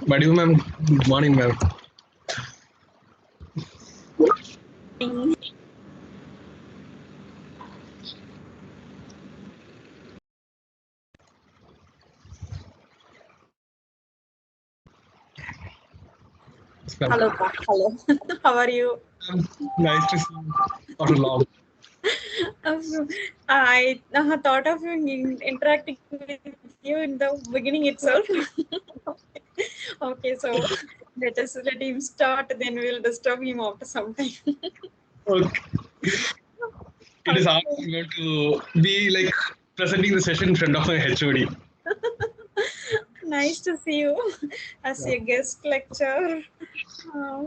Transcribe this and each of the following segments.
Madhu ma'am, good morning ma'am. Yes, ma'am. Hello, Pa. Hello. How are you? Nice to see you after long. I thought of interacting with you in the beginning itself. Okay, so let him start. Then we'll disturb him after some time. Okay. It is hard Okay. to be like presenting the session in front of my HOD. Nice to see you as a guest lecturer. Uh,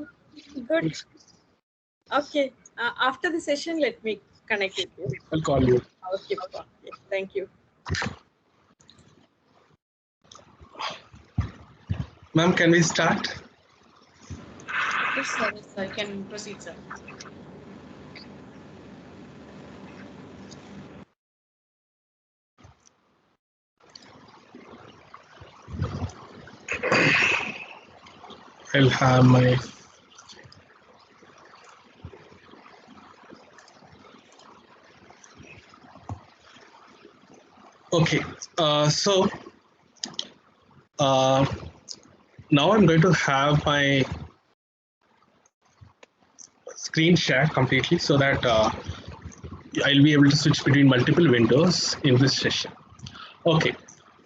Good. Okay. After the session, let me connect with you. I'll call you. Okay, Papa. Okay. Thank you. Ma'am, can we start? Yes, sir. Yes, sir. Can proceed, sir. I'll have my. Okay. So uh, now I'm going to have my screen share completely so that I'll be able to switch between multiple windows in this session. Okay.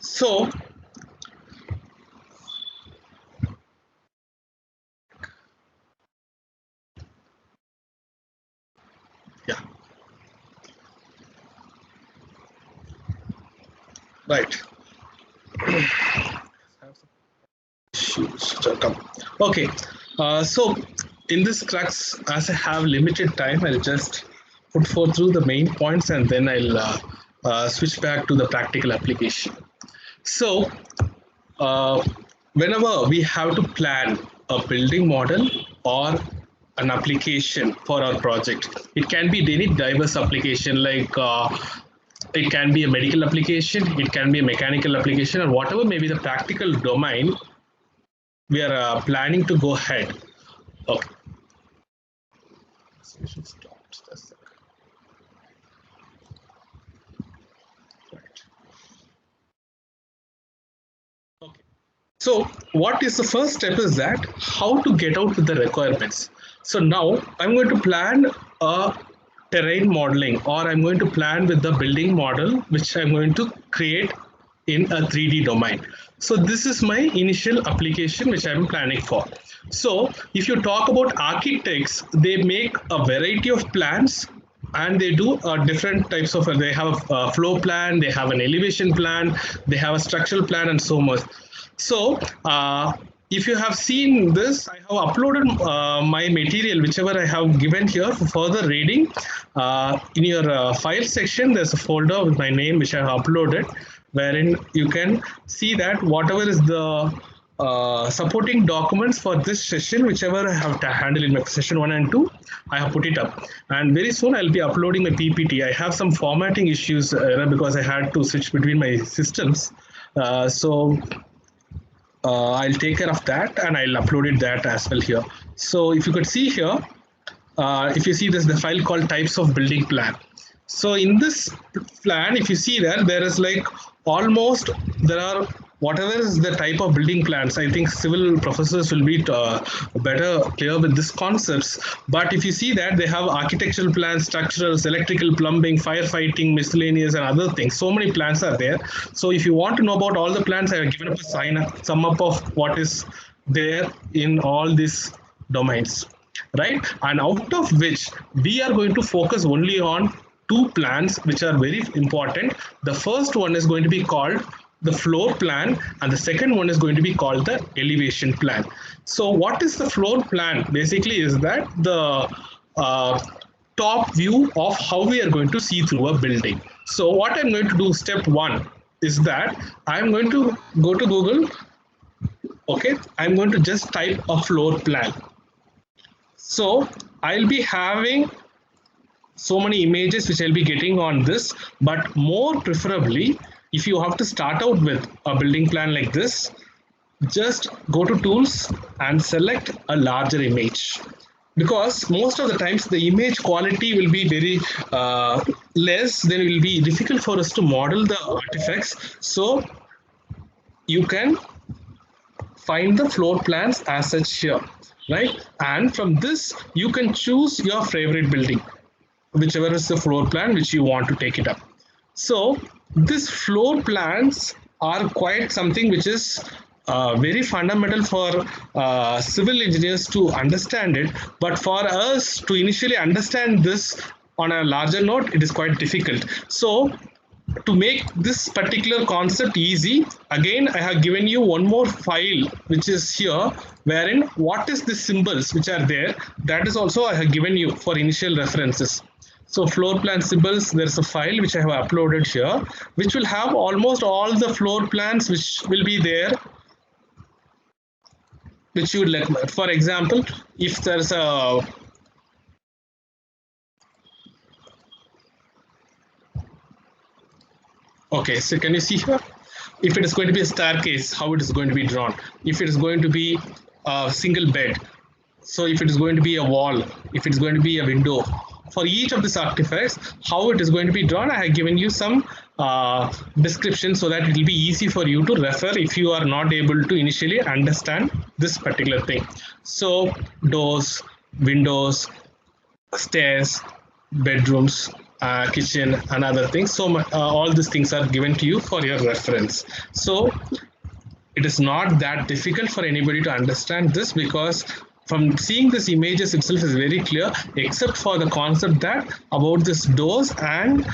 So yeah. Right. Okay, so in this class, as I have limited time, I'll just put forth through the main points and then I'll switch back to the practical application. So, uh, whenever we have to plan a building model or an application for our project, it can be any diverse application like it can be a medical application, it can be a mechanical application, or whatever may be the practical domain we are planning to go ahead. Okay. So we should stop just a sec. Right. Okay. So what is the first step is that how to get out with the requirements. So now I'm going to plan a terrain modeling or I'm going to plan with the building model which I'm going to create in a 3D domain. So this is my initial application which I'm planning for. So if you talk about architects, they make a variety of plans and they do different types of, they have a floor plan, they have an elevation plan, they have a structural plan and so much. So if you have seen this, I have uploaded my material, whichever I have given here for further reading. In your file section, there's a folder with my name, which I have uploaded, wherein you can see that whatever is the supporting documents for this session, whichever I have to handle in my session 1 and 2, I have put it up. And very soon I'll be uploading my PPT. I have some formatting issues because I had to switch between my systems. So I'll take care of that and I'll upload it that as well here. So if you could see here, if you see this, the file called types of building plan. So in this plan, if you see there is like almost there are whatever is the type of building plans. I think civil professors will be better clear with these concepts. But if you see that they have architectural plans, structurals, electrical, plumbing, firefighting, miscellaneous, and other things. So many plans are there. So if you want to know about all the plans, I have given up a sum up of what is there in all these domains, right? And out of which we are going to focus only on two plans which are very important. The first one is going to be called the floor plan and the second one is going to be called the elevation plan. So what is the floor plan? Basically is that the uh, top view of how we are going to see through a building. So what I'm going to do, step one, is that I'm going to go to Google. Okay, I'm going to just type a floor plan. So I'll be having so many images which I'll be getting on this, but more preferably, if you have to start out with a building plan like this, just go to tools and select a larger image, because most of the times the image quality will be very less, then it will be difficult for us to model the artifacts. So you can find the floor plans as such here, right? And from this you can choose your favorite building, whichever is the floor plan which you want to take it up. So these floor plans are quite something which is very fundamental for civil engineers to understand it. But for us to initially understand this on a larger note, it is quite difficult. So to make this particular concept easy, again I have given you one more file which is here, wherein what is the symbols which are there, that is also I have given you for initial references. So floor plan symbols, there's a file which I have uploaded here, which will have almost all the floor plans which will be there, which you would like. For example, if there's a okay, so can you see here? If it is going to be a staircase, how it is going to be drawn. If it is going to be a single bed. So if it is going to be a wall, if it's going to be a window, for each of these artifacts, how it is going to be drawn, I have given you some description so that it will be easy for you to refer if you are not able to initially understand this particular thing. So doors, windows, stairs, bedrooms, kitchen, and other things. So all these things are given to you for your reference. So it is not that difficult for anybody to understand this, because from seeing this images itself is very clear, except for the concept that about this doors and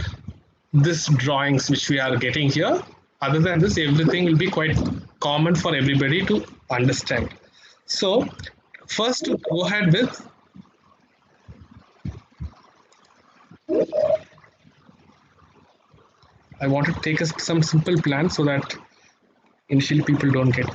this drawings which we are getting here. Other than this, everything will be quite common for everybody to understand. So first, to go ahead with I want to take some simple plan so that initially people don't get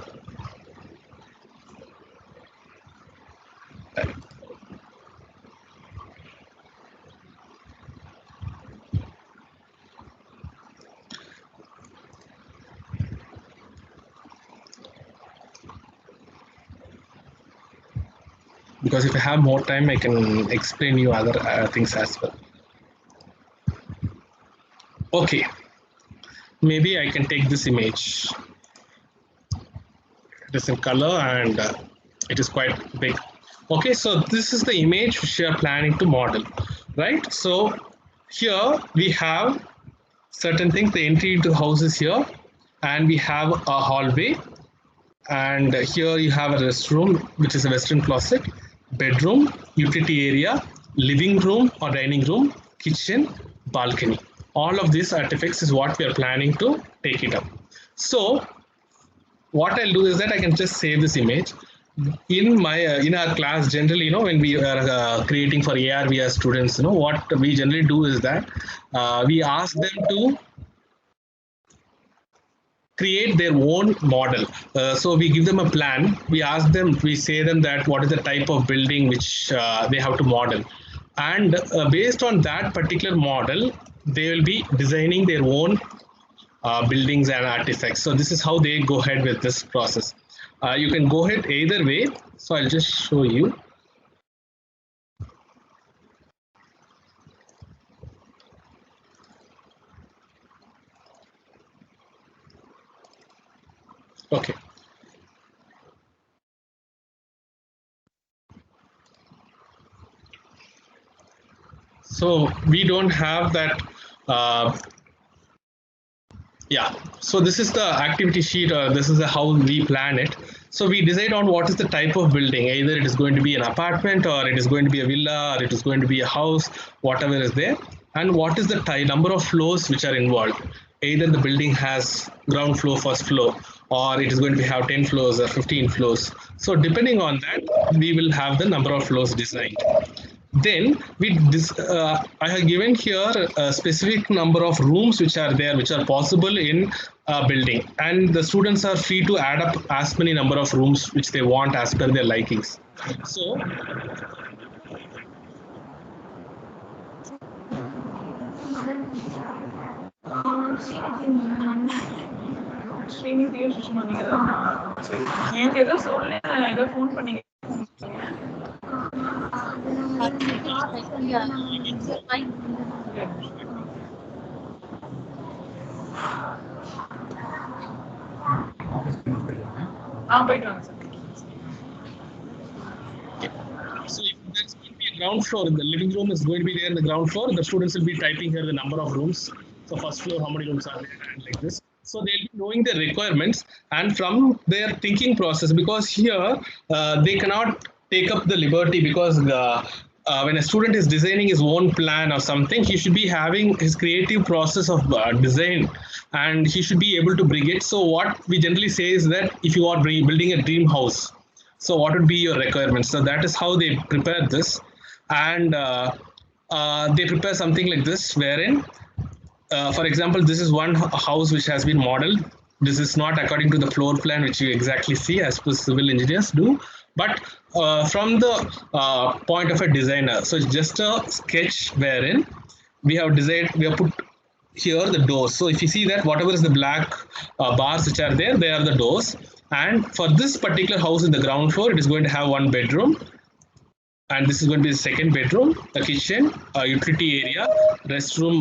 because if I have more time, I can explain you other things as well. Okay, maybe I can take this image. It is in color and it is quite big. Okay, so this is the image which we are planning to model, right? So here we have certain things. The entry into the house is here, and we have a hallway, and here you have a restroom, which is a western closet, bedroom, utility area, living room or dining room, kitchen, balcony. All of these artifacts is what we are planning to take it up. So what I'll do is that I can just save this image. In my in our class, generally, when we are creating for AR VR students, what we generally do is that we ask them to create their own model. So we give them a plan. We ask them, we say them that what is the type of building which they have to model, and based on that particular model, they will be designing their own buildings and artifacts. So this is how they go ahead with this process. You can go ahead either way. So I'll just show you. Okay. So we don't have that. Yeah, so this is the activity sheet, this is how we plan it. So we decide on what is the type of building, either it is going to be an apartment, or it is going to be a villa, or it is going to be a house, whatever is there, and what is the number of floors which are involved. Either the building has ground floor, first floor, or it is going to have 10 floors or 15 floors. So depending on that, we will have the number of floors designed. Then I have given here a specific number of rooms which are there, which are possible in a building, and the students are free to add up as many number of rooms which they want as per their likings. So So if there's going to be a ground floor, the living room is going to be there in the ground floor. The students will be typing here the number of rooms. So first floor, how many rooms are there, and like this. So they'll be knowing the requirements, and from their thinking process, because here they cannot take up the liberty, because when a student is designing his own plan or something, he should be having his creative process of design, and he should be able to bring it. So what we generally say is that if you are building a dream house, so what would be your requirements? So that is how they prepare this, and they prepare something like this, wherein, for example, this is one house which has been modeled. This is not according to the floor plan which you exactly see as per civil engineers do, but from the point of a designer. So it's just a sketch wherein we have designed, we have put here the doors. So if you see that whatever is the black bars which are there, they are the doors. And for this particular house in the ground floor, it is going to have one bedroom, and this is going to be the second bedroom, a kitchen, a utility area, restroom,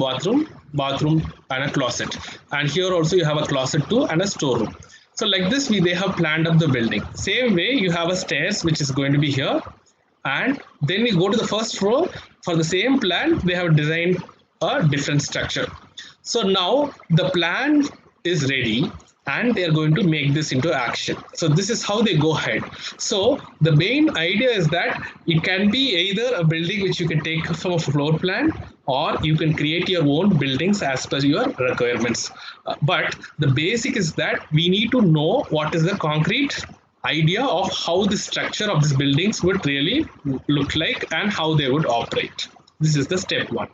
bathroom, and a closet. And here also you have a closet too, and a storeroom. So like this, they have planned up the building. Same way, you have a stairs which is going to be here, and then we go to the first floor. For the same plan, they have designed a different structure. So now the plan is ready, and they are going to make this into action. So this is how they go ahead. So the main idea is that it can be either a building which you can take from a floor plan, or you can create your own buildings as per your requirements. But the basic is that we need to know what is the concrete idea of how the structure of these buildings would really look like and how they would operate. This is the step one.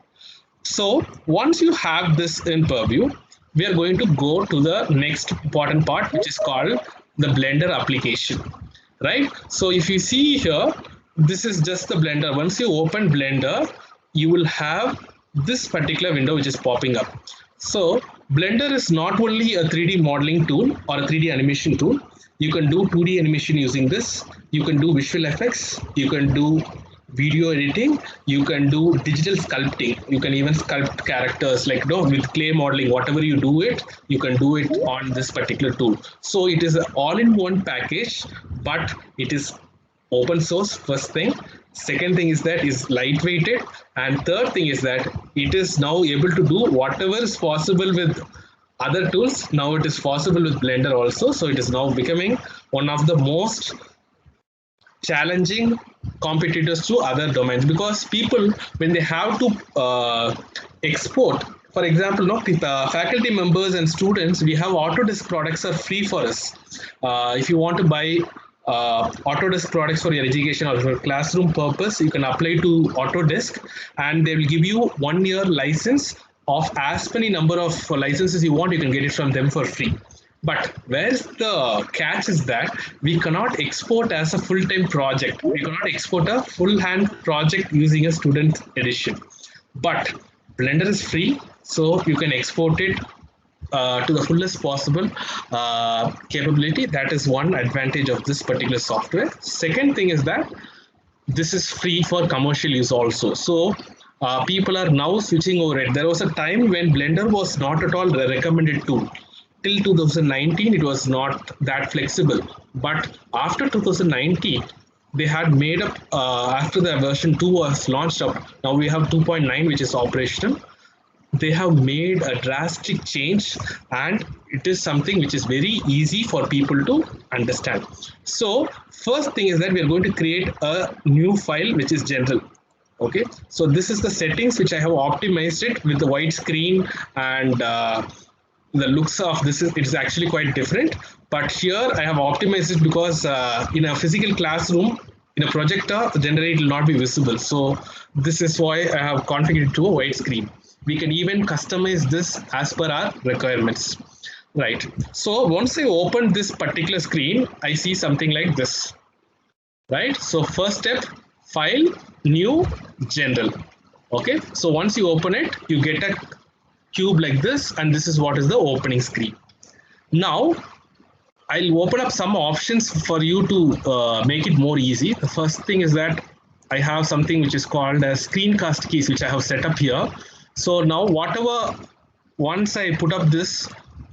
So once you have this in purview, we are going to go to the next important part, which is called the Blender application, right? So if you see here, this is just the Blender. Once you open Blender, you will have this particular window which is popping up. So Blender is not only a 3D modeling tool or a 3D animation tool. You can do 2D animation using this. You can do visual effects. You can do video editing. You can do digital sculpting. You can even sculpt characters, like with clay modeling. Whatever you do it, you can do it on this particular tool. So it is an all-in-one package, but it is open source, first thing. Second thing is that is lightweighted, and third thing is that it is now able to do whatever is possible with other tools. Now it is possible with Blender also. So it is now becoming one of the most challenging competitors to other domains, because people, when they have to export, for example, faculty members and students, we have Autodesk products are free for us. If you want to buy Autodesk products for your education or for classroom purpose, you can apply to Autodesk, and they will give you 1 year license of as many number of licenses you want. You can get it from them for free. But where's the catch is that we cannot export as a full-time project. We cannot export a full-hand project using a student edition. But Blender is free, so you can export it to the fullest possible capability. That is one advantage of this particular software. Second thing is that this is free for commercial use also. So people are now switching over it. There was a time when Blender was not at all a recommended tool. Till 2019, it was not that flexible. But after 2019, they had made up, after the version 2 was launched up, now we have 2.9, which is operational. They have made a drastic change, and it is something which is very easy for people to understand. So first thing is that we are going to create a new file which is general. Okay, so this is the settings which I have optimized it with the white screen, and the looks of this is, it's actually quite different. But here I have optimized it because in a physical classroom, in a projector, generally it will not be visible. So this is why I have configured it to a white screen. We can even customize this as per our requirements, right? So once I open this particular screen, I see something like this, right? So first step, file, new, general. Okay, so once you open it, you get a cube like this, and this is what is the opening screen. Now I'll open up some options for you to make it more easy. The first thing is that I have something which is called as screencast keys, which I have set up here. So now once I put up this,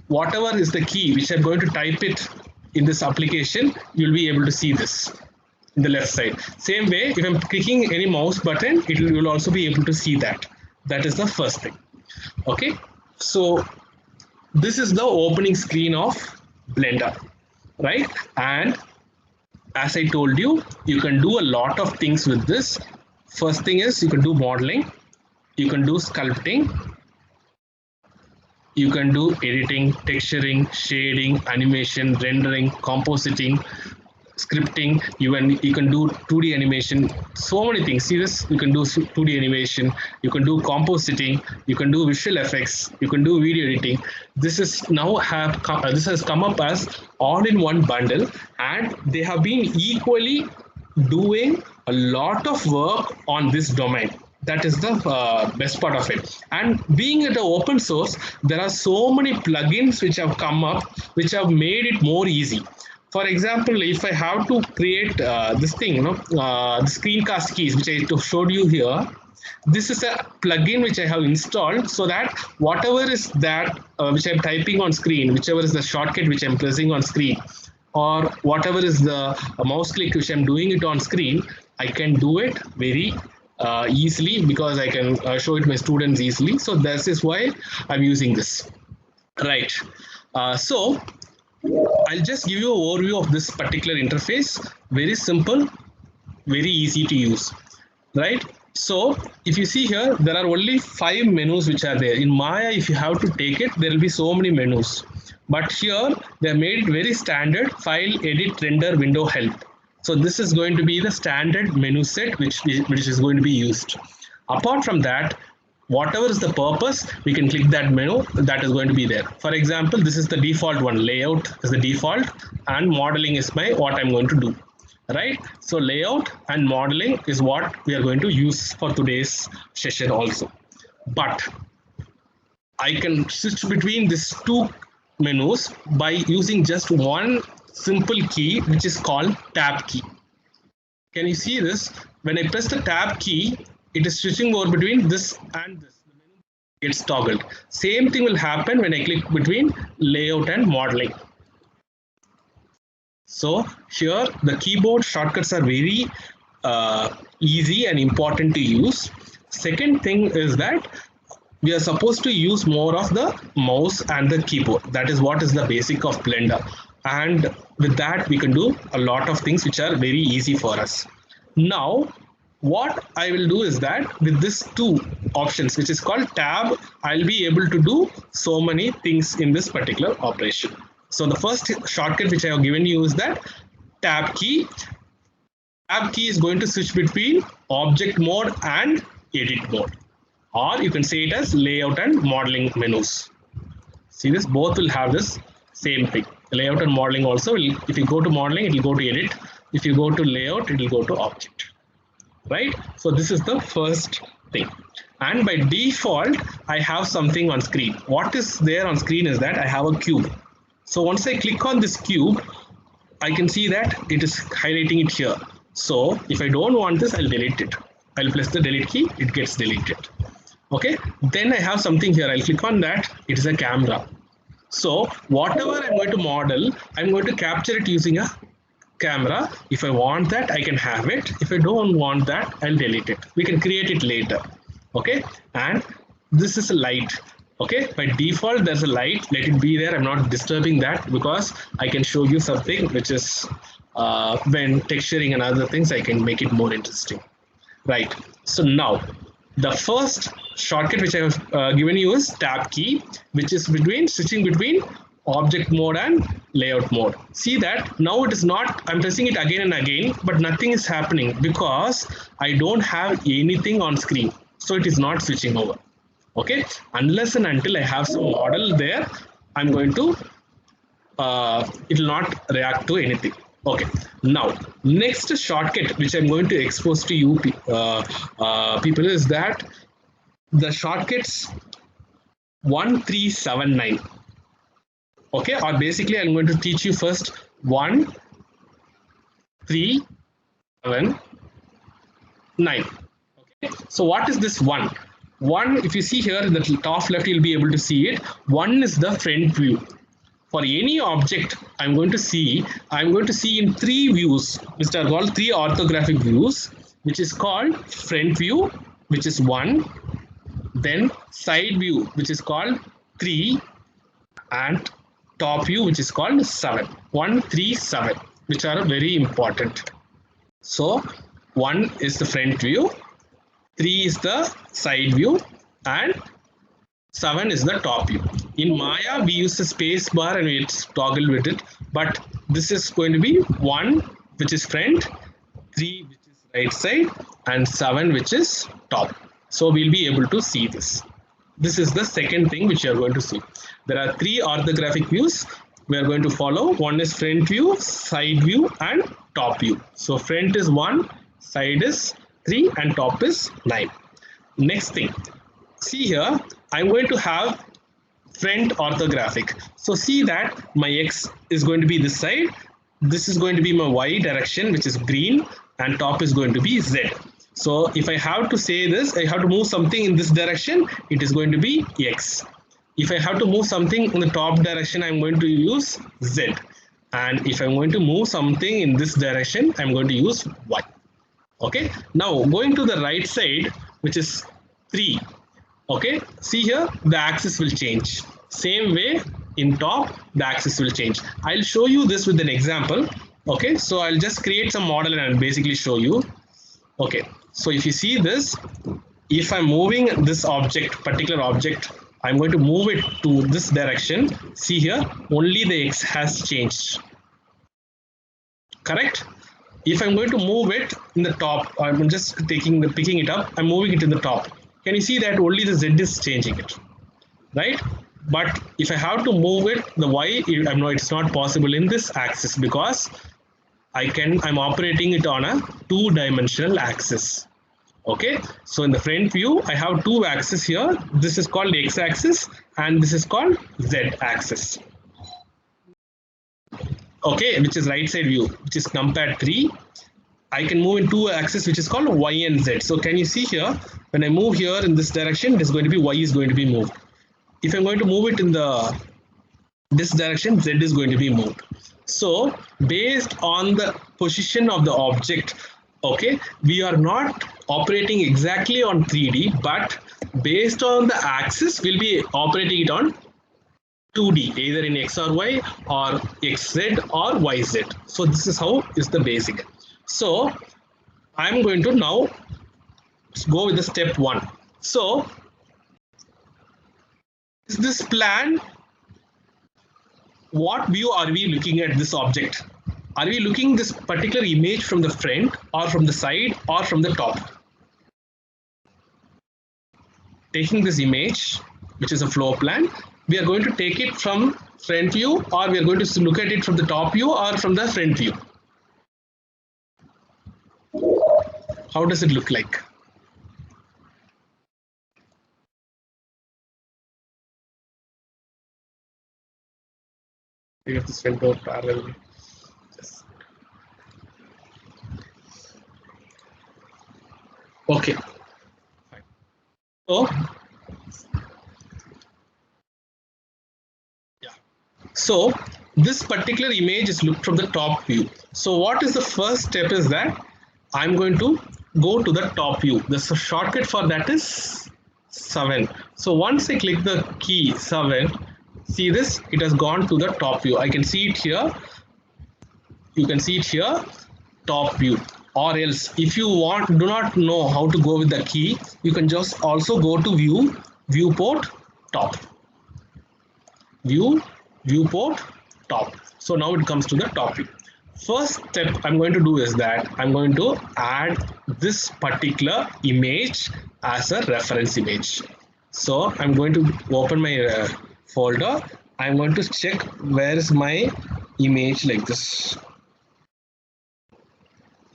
whatever is the key which I'm going to type it in this application, you'll be able to see this in the left side. Same way, if I'm clicking any mouse button, you'll also be able to see that. That is the first thing. Okay, so this is the opening screen of Blender, right? And as I told you, you can do a lot of things with this. First thing is you can do modeling, you can do sculpting, you can do editing, texturing, shading, animation, rendering, compositing, scripting. You can do 2D animation, so many things. See this, you can do 2D animation, you can do compositing, you can do visual effects, you can do video editing. This has come up as all-in-one bundle, and they have been equally doing a lot of work on this domain. That is the best part of it. And being it an open source, there are so many plugins which have come up, which have made it more easy. For example, if I have to create this thing, the screencast keys, which I showed you here, this is a plugin which I have installed so that whatever is that which I'm typing on screen, whichever is the shortcut which I'm pressing on screen, or whatever is the mouse click which I'm doing it on screen, I can do it very easily, because I can show it to my students easily. So this is why I'm using this. Right. So I'll just give you an overview of this particular interface. Very simple, very easy to use. Right. So if you see here, there are only 5 menus which are there. In Maya, if you have to take it, there will be so many menus. But here they made it very standard: file, edit, render, window, help. So this is going to be the standard menu set which is going to be used. Apart from that, whatever is the purpose, we can click that menu that is going to be there. For example, this is the default one. Layout is the default, and modeling is what I'm going to do. Right? So layout and modeling is what we are going to use for today's session also. But I can switch between these two menus by using just one simple key, which is called tab key. Can you see this? When I press the tab key, it is switching over between this and this. The menu gets toggled. Same thing will happen when I click between layout and modeling. So here the keyboard shortcuts are very easy and important to use. Second thing is that we are supposed to use more of the mouse and the keyboard. That is what is the basic of Blender. And with that, we can do a lot of things which are very easy for us. Now, what I will do is that with these two options, which is called tab, I'll be able to do so many things in this particular operation. So the first shortcut which I have given you is that tab key. Tab key is going to switch between object mode and edit mode. Or you can say it as layout and modeling menus. See this, both will have this same thing. Layout and modeling also will, if you go to modeling, it will go to edit. If you go to layout, it will go to object. Right? So this is the first thing. And by default, I have something on screen. What is there on screen is that I have a cube. So once I click on this cube, I can see that it is highlighting it here. So if I don't want this, I'll delete it. I'll press the delete key, it gets deleted. Okay, then I have something here. I'll click on that. It is a camera. So whatever I'm going to model, I'm going to capture it using a camera. If I want that, I can have it. If I don't want that, I'll delete it. We can create it later. Okay, and this is a light. Okay, by default, there's a light. Let it be there. I'm not disturbing that because I can show you something which is when texturing and other things, I can make it more interesting. Right. So now, the first shortcut which I have given you is tab key, which is switching between object mode and layout mode. See that now it is not, I'm pressing it again and again, but nothing is happening because I don't have anything on screen. So it is not switching over. Okay, unless and until I have some model there, I'm going to, it will not react to anything. Okay, now next shortcut which I'm going to expose to you people is that the shortcuts 1379. Okay, or basically I'm going to teach you first 1, 3, 7, 9. Okay, so what is this 1? 1, if you see here in the top left, you'll be able to see it. 1 is the front view. For any object I'm going to see in 3 views, which are called 3 orthographic views, which is called front view, which is 1, then side view, which is called 3, and top view, which is called 7. 1, 3, 7, which are very important. So 1 is the front view, 3 is the side view, and 7 is the top view. In Maya, we use the space bar and we toggle with it, but this is going to be 1, which is front, 3, which is right side, and 7, which is top. So we'll be able to see this. This is the second thing which you are going to see. There are 3 orthographic views we are going to follow. One is front view, side view, and top view. So front is 1, side is 3, and top is 9. Next thing, see here, I'm going to have front orthographic. So see that my X is going to be this side. This is going to be my Y direction, which is green, and top is going to be Z. So if I have to say this, I have to move something in this direction, it is going to be X. If I have to move something in the top direction, I'm going to use Z. And if I'm going to move something in this direction, I'm going to use Y. Okay, now going to the right side, which is 3. Okay, see here, the axis will change. Same way in top, the axis will change. I'll show you this with an example. Okay, so I'll just create some model and I'll basically show you. Okay, so if you see this, if I'm moving this object, particular object, I'm going to move it to this direction. See here, only the X has changed. Correct? If I'm going to move it in the top, I'm just picking it up, I'm moving it in the top. Can you see that only the Z is changing it, right? But if I have to move it, the Y, I know it's not possible in this axis because I'm operating it on a 2-dimensional axis. Okay, so in the front view, I have 2 axes here. This is called X axis and this is called Z axis. Okay, which is right side view, which is numpad 3. I can move in 2 axes, which is called Y and Z. So can you see here, when I move here in this direction, it is going to be Y is going to be moved. If I'm going to move it in this direction, Z is going to be moved. So based on the position of the object, okay, we are not operating exactly on 3D, but based on the axis, we'll be operating it on 2D, either in X or Y or XZ or YZ. So this is how is the basic. So I'm going to now go with the step 1. So is this plan, what view are we looking at this object? Are we looking this particular image from the front or from the side or from the top? Taking this image, which is a floor plan, we are going to take it from front view, or we are going to look at it from the top view or from the front view. How does it look like? We have this front door parallel. Okay. So, yeah. So this particular image is looked from the top view. So what is the first step is that I'm going to go to the top view. The shortcut for that is 7. So once I click the key 7, see this, it has gone to the top view. I can see it here. You can see it here, top view. Or else, if you do not know how to go with the key, you can just also go to view, viewport, top. View, viewport, top. So now it comes to the top view. First step I'm going to do is that I'm going to add this particular image as a reference image. So I'm going to open my folder. I'm going to check where is my image like this.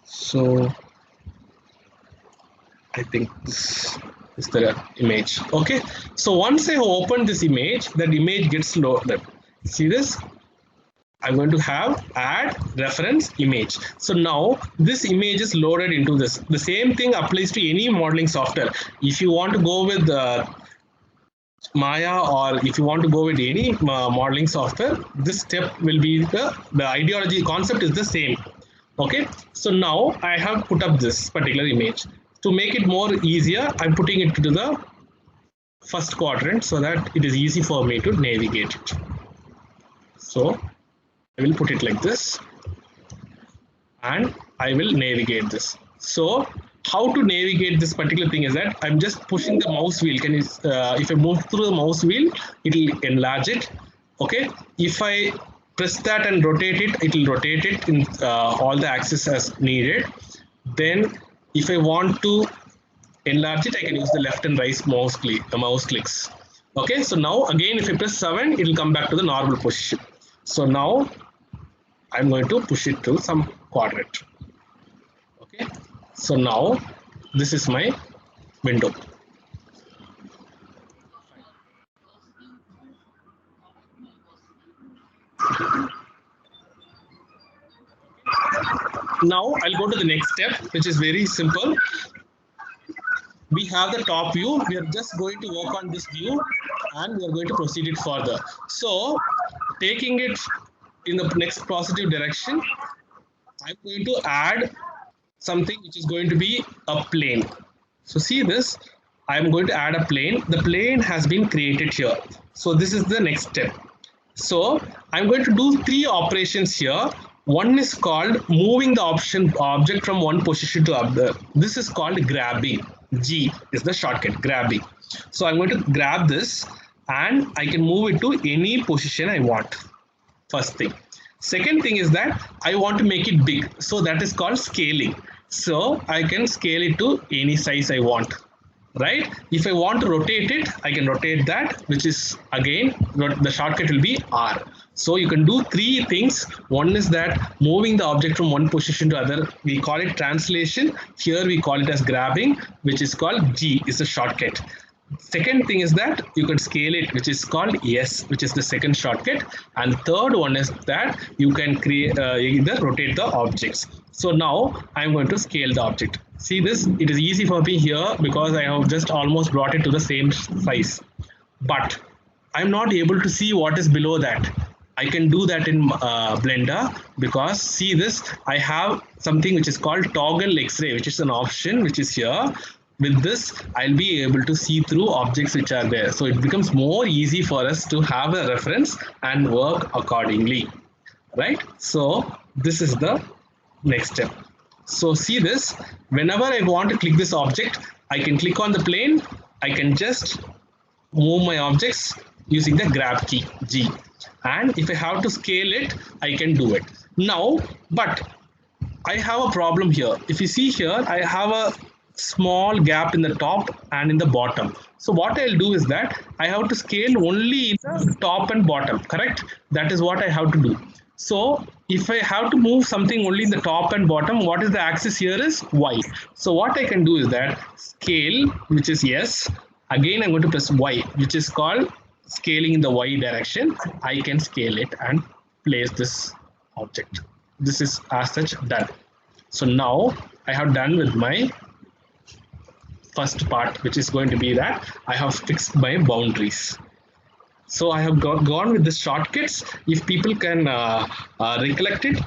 So I think this, is the image. Okay, so once I open this image, that image gets loaded. See this? I'm going to have add reference image. So now this image is loaded into this. The same thing applies to any modeling software. If you want to go with Maya, or if you want to go with any modeling software, this step will be the ideology concept is the same. Okay, so now I have put up this particular image. To make it more easier, I'm putting it to the first quadrant so that it is easy for me to navigate it. So I will put it like this and I will navigate this. So how to navigate this particular thing is that I'm just pushing the mouse wheel. Can you, if I move through the mouse wheel, it will enlarge it. Okay, if I press that and rotate it, it will rotate it in all the axes as needed. Then if I want to enlarge it, I can use the left and right mouse clicks. Okay, so now again, if I press 7, it will come back to the normal position. So now I'm going to push it to some quadrant. Okay, so now this is my window. Now I'll go to the next step, which is very simple. We have the top view. We are just going to work on this view and we are going to proceed it further. So taking it in the next positive direction, I'm going to add something which is going to be a plane. So see this, I'm going to add a plane. The plane has been created here. So this is the next step. So I'm going to do 3 operations here. One is called moving the object from one position to other. This is called grabbing. G is the shortcut, grabbing. So I'm going to grab this and I can move it to any position I want. First thing. Second thing is that I want to make it big. So that is called scaling. So I can scale it to any size I want. Right? If I want to rotate it, I can rotate that, which is again, the shortcut will be R. So you can do 3 things. One is that moving the object from one position to other, we call it translation. Here we call it as grabbing, which is called G, is a shortcut. Second thing is that you can scale it, which is called S, which is the second shortcut. And third one is that you can create either rotate the objects. So now I'm going to scale the object. See this, it is easy for me here because I have just almost brought it to the same size. But I'm not able to see what is below that. I can do that in Blender because see this, I have something which is called toggle X-ray, which is an option which is here. With this, I'll be able to see through objects which are there. So it becomes more easy for us to have a reference and work accordingly, right? So this is the next step. So see this, whenever I want to click this object, I can click on the plane. I can just move my objects using the grab key, G. And if I have to scale it, I can do it. Now, but I have a problem here. If you see here, I have a small gap in the top and in the bottom. So what I'll do is that I have to scale only in the top and bottom, correct? That is what I have to do. So if I have to move something only in the top and bottom, what is the axis here is Y. So what I can do is that scale, which is S, again I'm going to press Y, which is called scaling in the Y direction. I can scale it and place this object. This is as such done. So now I have done with my first part, which is going to be that I have fixed my boundaries. So I have gone with the shortcuts. If people can recollect it,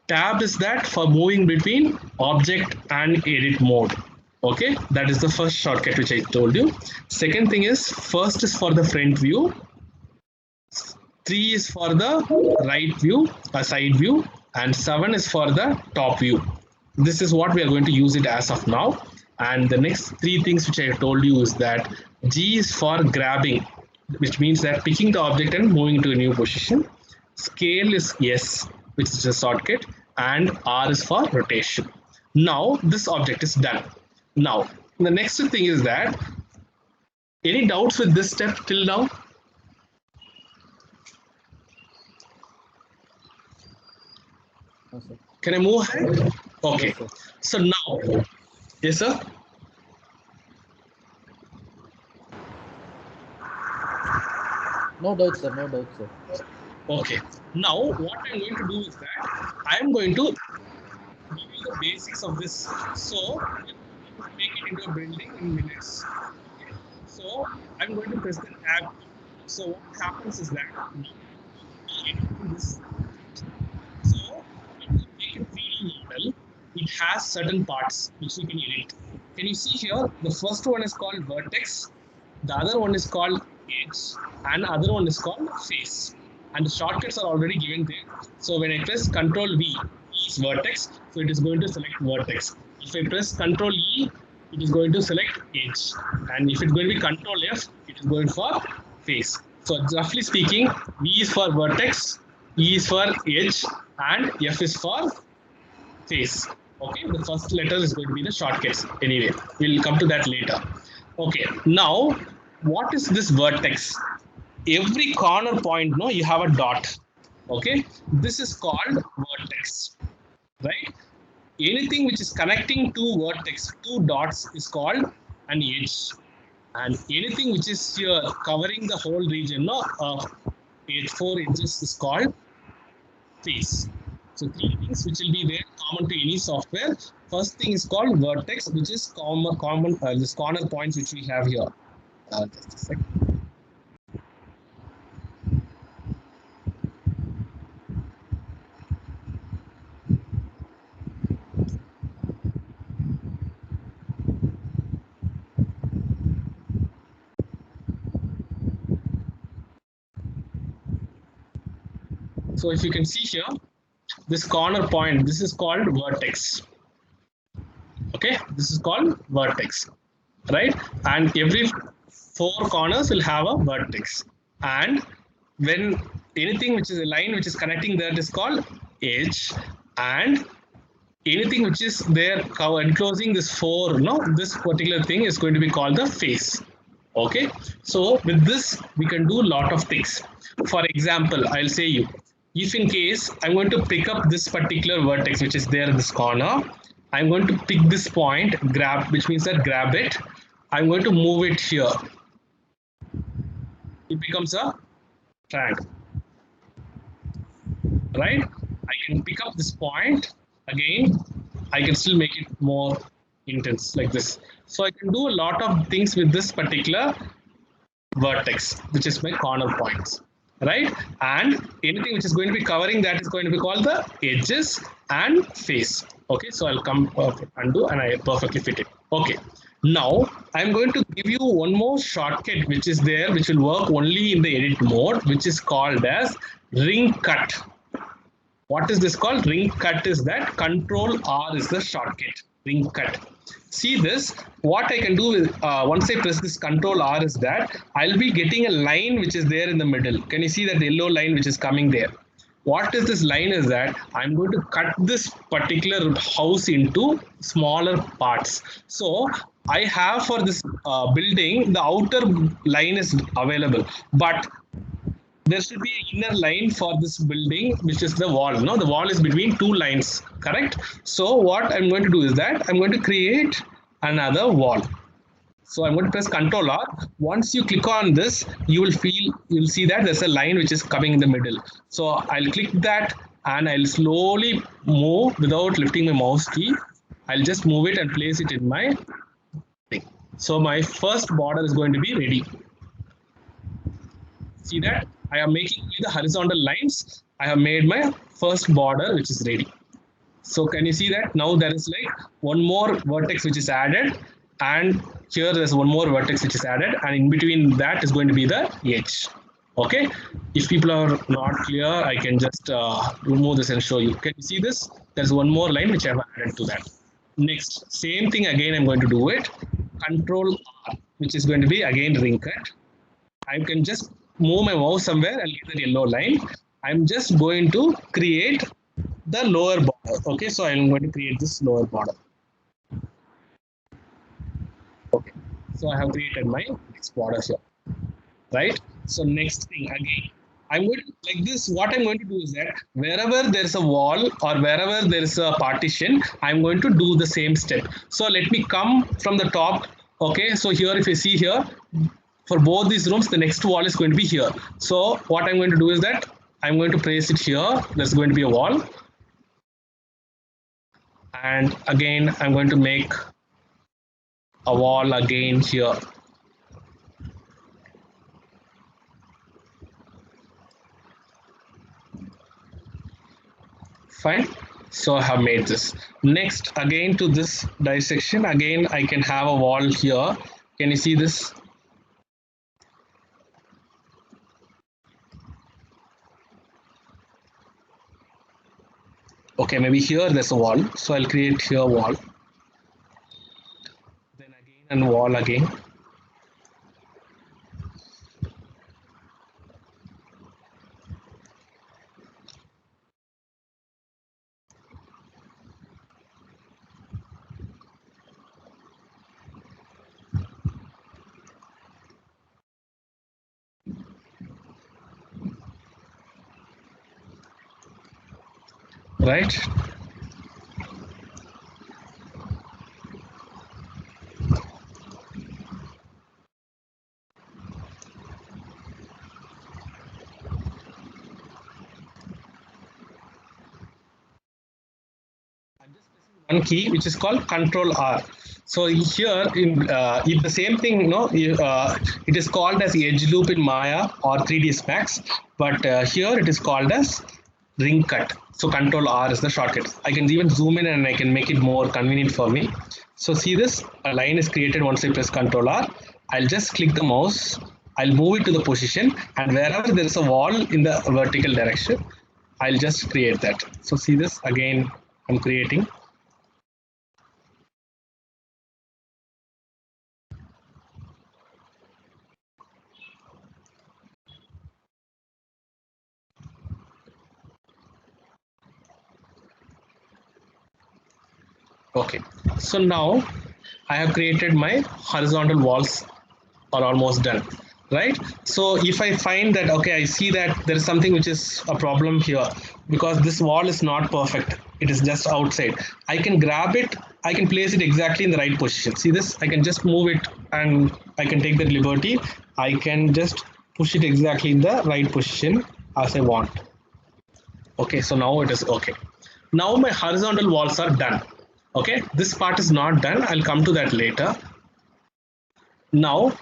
tab is that for moving between object and edit mode. Okay, that is the first shortcut which I told you. Second thing is, first is for the front view. 3 is for the right view, a side view, and 7 is for the top view. This is what we are going to use it as of now. And the next 3 things which I told you is that G is for grabbing, which means that picking the object and moving to a new position. Scale is S, which is a shortcut, and R is for rotation. Now this object is done. Now the next thing is that, any doubts with this step till now? No, sir. Can I move ahead? Okay. Yes, sir. So now, yes, sir. No doubt, sir. No doubt, sir. Okay. Now, what I'm going to do is that I'm going to give you the basics of this. So, make it into a building in minutes. Okay. So, I'm going to press the tab. So, what happens is that this. So, when you make a 3D model, it has certain parts which you can edit. Can you see here? The first one is called vertex, the other one is called edge, and the other one is called face. And the shortcuts are already given there. So when I press Control V, is vertex, so it is going to select vertex. If I press Control E, it is going to select edge. And if it's going to be Control F, it is going for face. So roughly speaking, V is for vertex, E is for edge, and F is for face. Okay, the first letter is going to be the shortcuts. Anyway, we'll come to that later. Okay, now what is this vertex? Every corner point, no, you have a dot. Okay, this is called vertex, right? Anything which is connecting two vertex, two dots, is called an edge, and anything which is here covering the whole region, no, edge, 4 edges, is called face. So 3 things which will be there common to any software. First thing is called vertex, which is common this corner points which we have here. Just a second. So if you can see here, this corner point, this is called vertex. Okay, this is called vertex, right? And every 4 corners will have a vertex. And when anything which is a line which is connecting that is called edge, and anything which is there enclosing this 4, no, this particular thing is going to be called the face. Okay, so with this we can do a lot of things. For example, I'll say you, if in case I'm going to pick up this particular vertex which is there in this corner, I'm going to pick this point, grab, which means that grab it. I'm going to move it here. It becomes a triangle, right? I can pick up this point again. I can still make it more intense like this. So I can do a lot of things with this particular vertex, which is my corner points, right? And anything which is going to be covering that is going to be called the edges and face. Okay, so I'll come undo and I perfectly fit it. Okay, now I'm going to give you one more shortcut which is there, which will work only in the edit mode, which is called as ring cut. What is this called? Ring cut is that Control R is the shortcut, ring cut. See this, what I can do is once I press this Control R is that I'll be getting a line which is there in the middle. Can you see that yellow line which is coming there? What is this line is that I'm going to cut this particular house into smaller parts. So I have for this building, the outer line is available, but there should be an inner line for this building, which is the wall. No, the wall is between 2 lines, correct? So what I'm going to do is that I'm going to create another wall. So I'm going to press Control R. Once you click on this, you'll see that there's a line which is coming in the middle. So I'll click that and I'll slowly move without lifting my mouse key. I'll just move it and place it in my thing. So my first border is going to be ready. See that? I am making the horizontal lines. I have made my first border which is ready. So can you see that? Now there is like one more vertex which is added, and here there's one more vertex which is added, and in between that is going to be the edge. Okay, if people are not clear, I can just remove this and show you. Can you see this? There's one more line which I have added to that. Next, same thing again, I'm going to do it. Control R, which is going to be again ring cut. I can just move my mouse somewhere and leave the yellow line. I'm just going to create the lower border. Okay, so I'm going to create this lower border. Okay, so I have created my next border here, right? So next thing again, I'm going to like this. What I'm going to do is that wherever there's a wall or wherever there is a partition, I'm going to do the same step. So let me come from the top. Okay, so here if you see here, for both these rooms, the next wall is going to be here. So what I'm going to do is that I'm going to place it here. There's going to be a wall. And again, I'm going to make a wall again here. Fine. So I have made this. Next, again to this dissection, again I can have a wall here. Can you see this? Okay, maybe here there's a wall. So I'll create here a wall. Then again and wall again. Right? One key which is called Control R. So here in the same thing, it is called as edge loop in Maya or 3ds Max, but here it is called as ring cut. So Control R is the shortcut. I can even zoom in and I can make it more convenient for me. So see this, a line is created once I press Control R. I'll just click the mouse, I'll move it to the position, and wherever there is a wall in the vertical direction, I'll just create that. So see this, again I'm creating. Okay, so now I have created my horizontal walls are almost done, right? So if I find that, okay, I see that there is something which is a problem here because this wall is not perfect. It is just outside. I can grab it. I can place it exactly in the right position. See this? I can just move it and I can take the liberty. I can just push it exactly in the right position as I want. Okay, so now it is okay. Now my horizontal walls are done. Okay, this part is not done. I'll come to that later. Now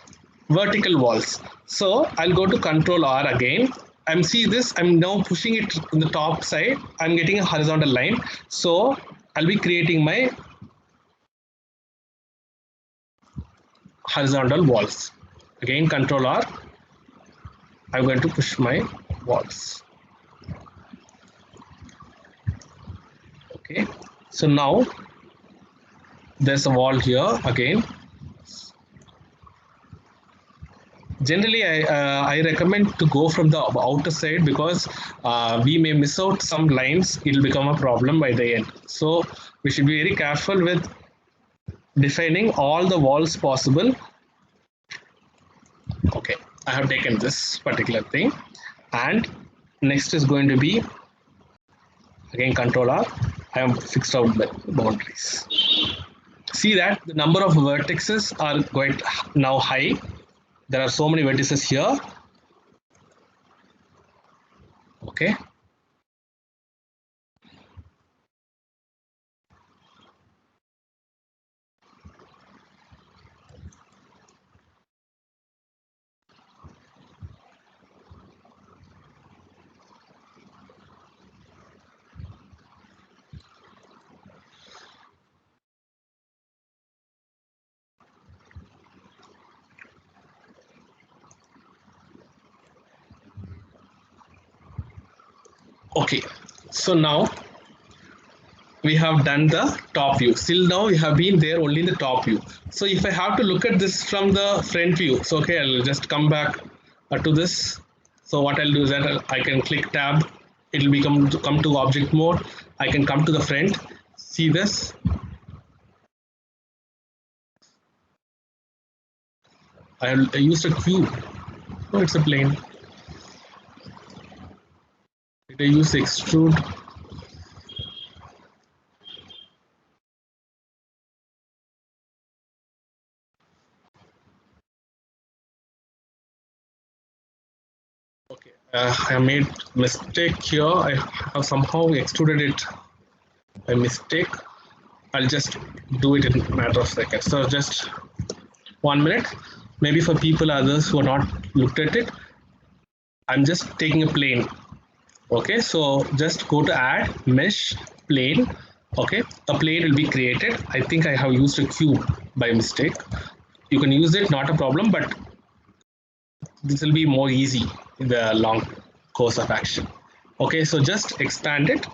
vertical walls. So I'll go to Control R again. I'm see this. I'm now pushing it on the top side. I'm getting a horizontal line. So I'll be creating my horizontal walls. Again, Control R. I'm going to push my walls. Okay. So now there's a wall here again. Generally, I recommend to go from the outer side because we may miss out some lines. It will become a problem by the end. So we should be very careful with defining all the walls possible. Okay, I have taken this particular thing, and next is going to be again Control R. I have fixed out the boundaries. See that the number of vertices are quite now high. There are so many vertices here. Okay. Okay, so now we have done the top view. Still now we have been there only in the top view. So if I have to look at this from the front view, so okay, I'll just come back to this. So what I'll do is that I can click tab. It will come to object mode. I can come to the front. See this. I used a cube. No, it's a plane. Did I use extrude? I made mistake here. I have somehow extruded it by mistake. I'll just do it in a matter of seconds. So just 1 minute. Maybe for people others who are not looked at it, I'm just taking a plane. Okay, so just go to add mesh plane. Okay, a plane will be created. I think I have used a cube by mistake. You can use it, not a problem, but this will be more easy in the long course of action. Okay, so just expand it,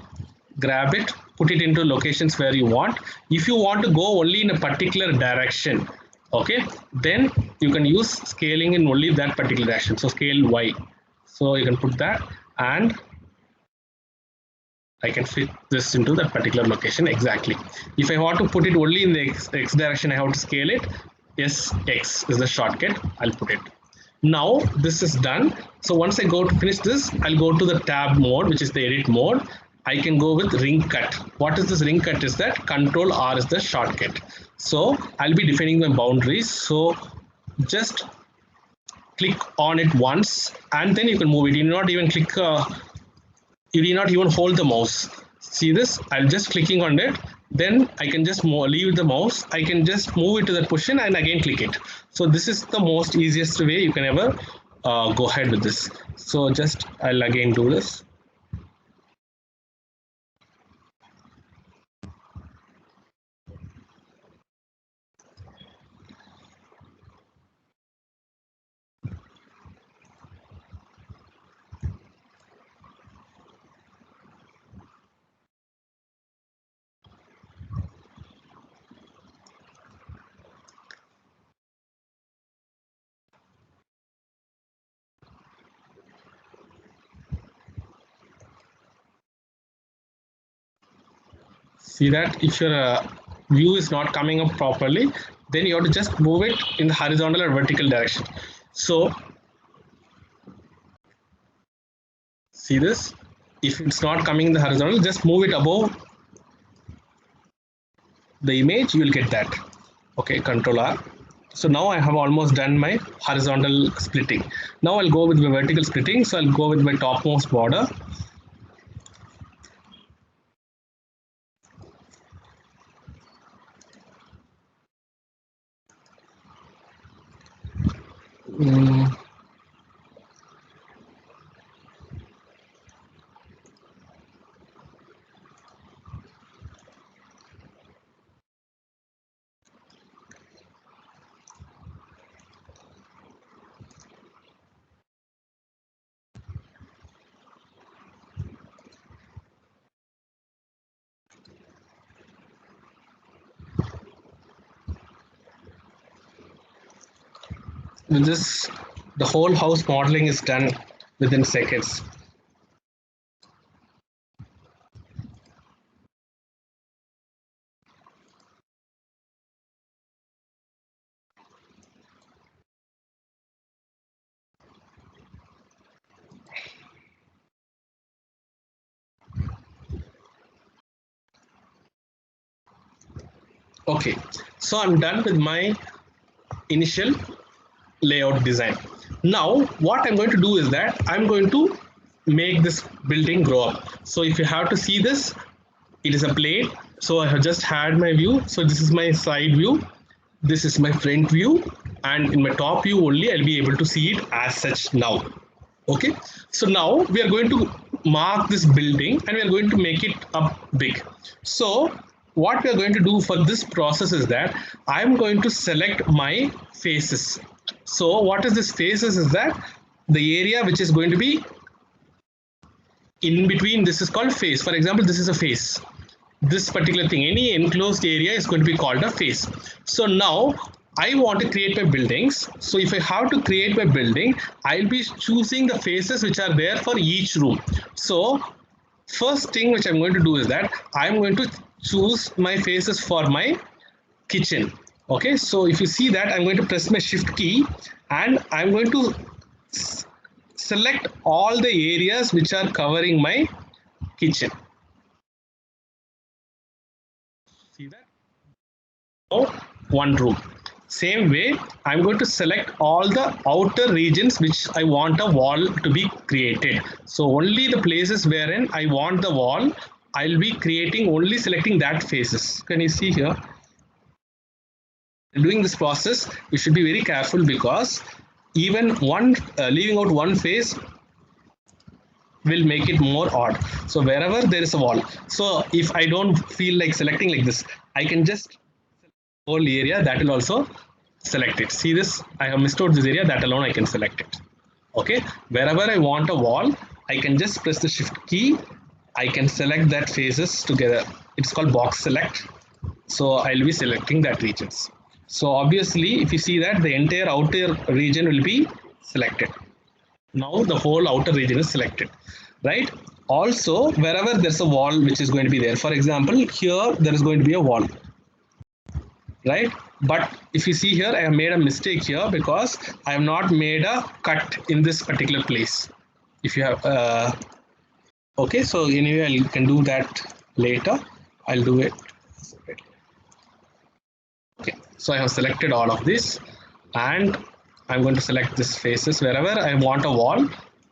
grab it, put it into locations where you want. If you want to go only in a particular direction, okay, then you can use scaling in only that particular direction. So scale Y. So you can put that, and I can fit this into that particular location exactly. If I want to put it only in the X direction, I have to scale it. Yes, X is the shortcut. I'll put it. Now this is done. So once I go to finish this, I'll go to the tab mode, which is the edit mode. I can go with ring cut. What is this ring cut? Is that Control R is the shortcut. So I'll be defining my boundaries. So just click on it once, and then you can move it. You do not even click. You do not even hold the mouse. See this? I'm just clicking on it. Then I can just leave the mouse. I can just move it to that position and again click it. So this is the most easiest way you can ever go ahead with this. So just I'll again do this. See that if your view is not coming up properly, then you have to just move it in the horizontal or vertical direction. So see this? If it's not coming in the horizontal, just move it above the image, you will get that. Okay, Control R. So now I have almost done my horizontal splitting. Now I'll go with my vertical splitting. So I'll go with my topmost border. With this, the whole house modeling is done within seconds. Okay, so I'm done with my initial layout design. Now what I'm going to do is that I'm going to make this building grow up. So if you have to see this, it is a plane. So I have just had my view. So this is my side view. This is my front view. And in my top view only, I'll be able to see it as such now. Okay. So now we are going to mark this building and we are going to make it up big. So what we are going to do for this process is that I'm going to select my faces. So what is this faces is that the area which is going to be in between, this is called face. For example, this is a face. This particular thing, any enclosed area is going to be called a face. So now I want to create my buildings. So if I have to create my building, I'll be choosing the faces which are there for each room. So first thing which I'm going to do is that I'm going to choose my faces for my kitchen. Okay, so if you see that, I'm going to press my shift key and I'm going to select all the areas which are covering my kitchen. See that? Oh, one room. Same way, I'm going to select all the outer regions which I want a wall to be created. So only the places wherein I want the wall, I'll be creating only selecting that faces. Can you see here? Doing this process, you should be very careful because even leaving out one face will make it more odd. So wherever there is a wall, so if I don't feel like selecting like this, I can just whole area, that will also select it. See this, I have missed out this area, that alone I can select it. Okay, wherever I want a wall, I can just press the shift key, I can select that faces together. It's called box select. So I'll be selecting that regions. So obviously, if you see that the entire outer region will be selected. Now the whole outer region is selected, right? Also, wherever there's a wall which is going to be there, for example, here there is going to be a wall, right? But if you see here, I have made a mistake here because I have not made a cut in this particular place. If you have, okay, so anyway, I can do that later. I'll do it separately. Okay, so I have selected all of this and I'm going to select this faces. Wherever I want a wall,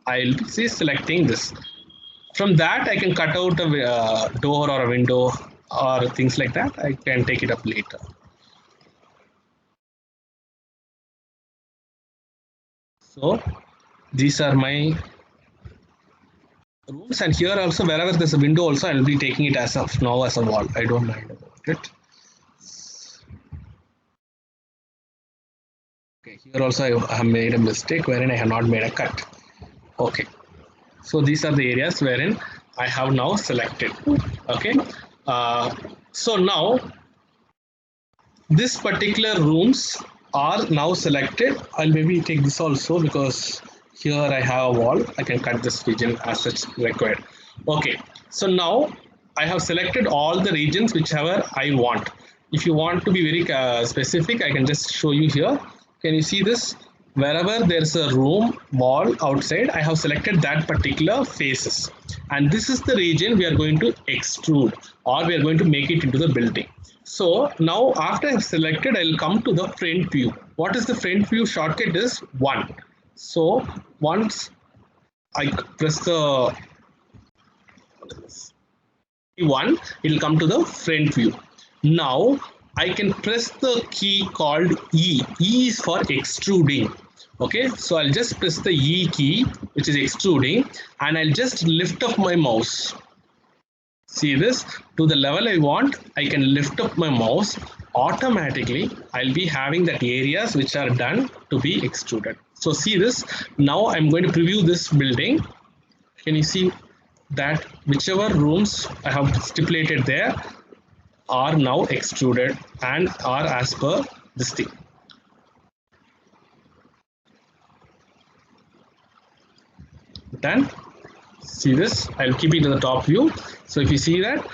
I'll be selecting this. From that, I can cut out a door or a window or things like that. I can take it up later. So these are my rooms, and here also wherever there's a window also I'll be taking it as of now as a wall. I don't mind about it. Okay, here also I have made a mistake wherein I have not made a cut. Okay, so these are the areas wherein I have now selected. Okay, so now this particular rooms are now selected. I'll maybe take this also because here I have a wall. I can cut this region as such required. Okay, so now I have selected all the regions whichever I want. If you want to be very specific, I can just show you here. Can you see this? Wherever there's a room wall outside, I have selected that particular faces. And this is the region we are going to extrude or we are going to make it into the building. So now after I have selected, I'll come to the front view. What is the front view shortcut is 1. So once I press the 1, it will come to the front view. Now I can press the key called E. E is for extruding. Okay, so I'll just press the E key, which is extruding, and I'll just lift up my mouse. See this, to the level I want, I can lift up my mouse. Automatically, I'll be having that areas which are done to be extruded. So see this, now I'm going to preview this building. Can you see that whichever rooms I have stipulated there are now extruded and are as per this thing. Done. See this, I'll keep it in the top view. So if you see that,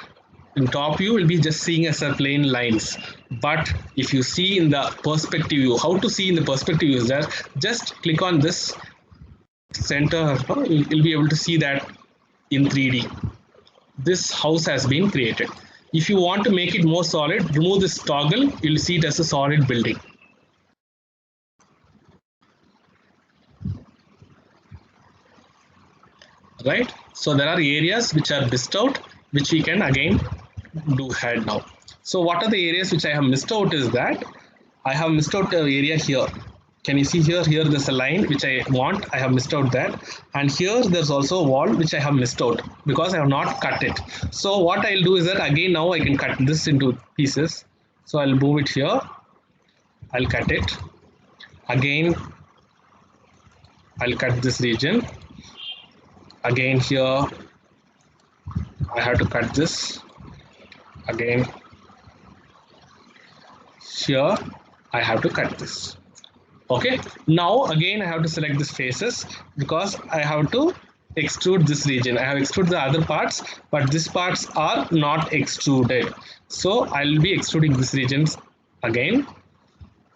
in top view, will be just seeing as a plain lines. But if you see in the perspective view, how to see in the perspective view is that just click on this center, you'll be able to see that in 3D. This house has been created. If you want to make it more solid, remove this toggle, you'll see it as a solid building. Right? So there are areas which are missed out, which we can again do ahead now. So what are the areas which I have missed out is that I have missed out an area here. Can you see here? Here there's a line which I want. I have missed out that. And here there's also a wall which I have missed out because I have not cut it. So what I'll do is that again now I can cut this into pieces. So I'll move it here. I'll cut it. Again, I'll cut this region. Again here, I have to cut this. Again, here, I have to cut this. Okay, now again I have to select this faces because I have to extrude this region. I have extruded the other parts, but these parts are not extruded. So I'll be extruding this regions again.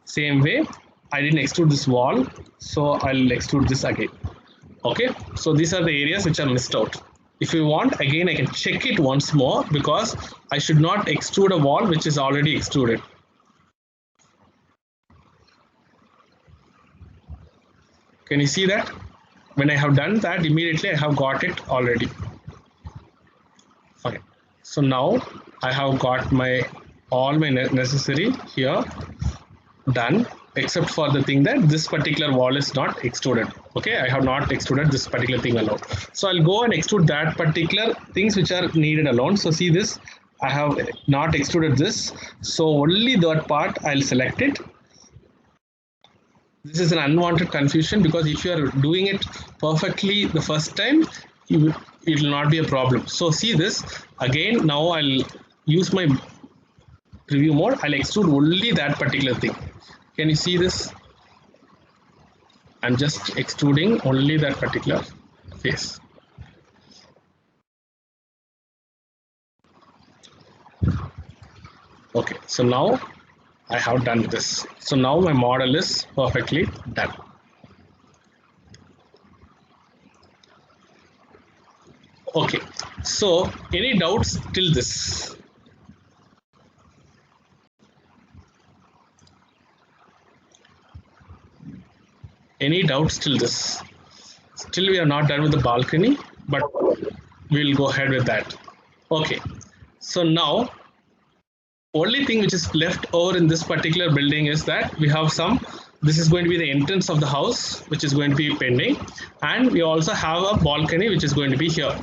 Same way, I didn't extrude this wall, so I'll extrude this again. Okay, so these are the areas which are missed out. If you want, again I can check it once more because I should not extrude a wall which is already extruded. Can you see that? When I have done that, immediately I have got it already. Fine. So now I have got my all my necessary here done, except for the thing that this particular wall is not extruded. Okay, I have not extruded this particular thing alone. So I'll go and extrude that particular things which are needed alone. So see this, I have not extruded this. So only that part I'll select it. This is an unwanted confusion, because if you are doing it perfectly the first time, it will not be a problem. So see this again. Now I'll use my preview mode. I'll extrude only that particular thing. Can you see this? I'm just extruding only that particular face. Okay, so now I have done this. So now my model is perfectly done. Okay, so any doubts till this? Any doubts till this? Still we are not done with the balcony, but we'll go ahead with that. Okay, so now only thing which is left over in this particular building is that we have some, this is going to be the entrance of the house, which is going to be pending, and we also have a balcony which is going to be here.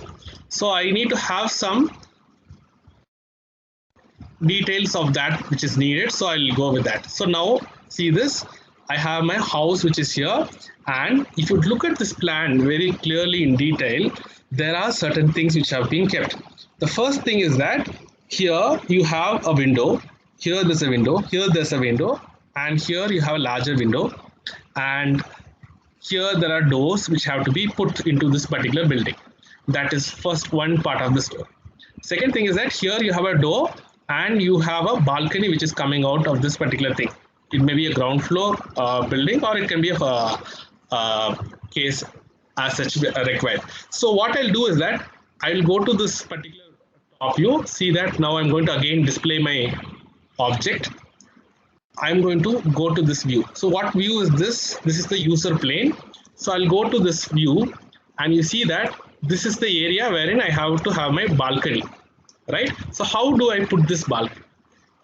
So I need to have some details of that which is needed, so I'll go with that. So now see this, I have my house which is here, and if you look at this plan very clearly in detail, there are certain things which have been kept. The first thing is that here you have a window, here there's a window, here there's a window, and here you have a larger window, and here there are doors which have to be put into this particular building. That is first one part of the story. Second thing is that here you have a door and you have a balcony which is coming out of this particular thing. It may be a ground floor building, or it can be a case as such required. So what I'll do is that I will go to this particular top view. See that now I'm going to again display my object. I'm going to go to this view. So what view is this? This is the user plane. So I'll go to this view, and you see that this is the area wherein I have to have my balcony, right? So how do I put this balcony?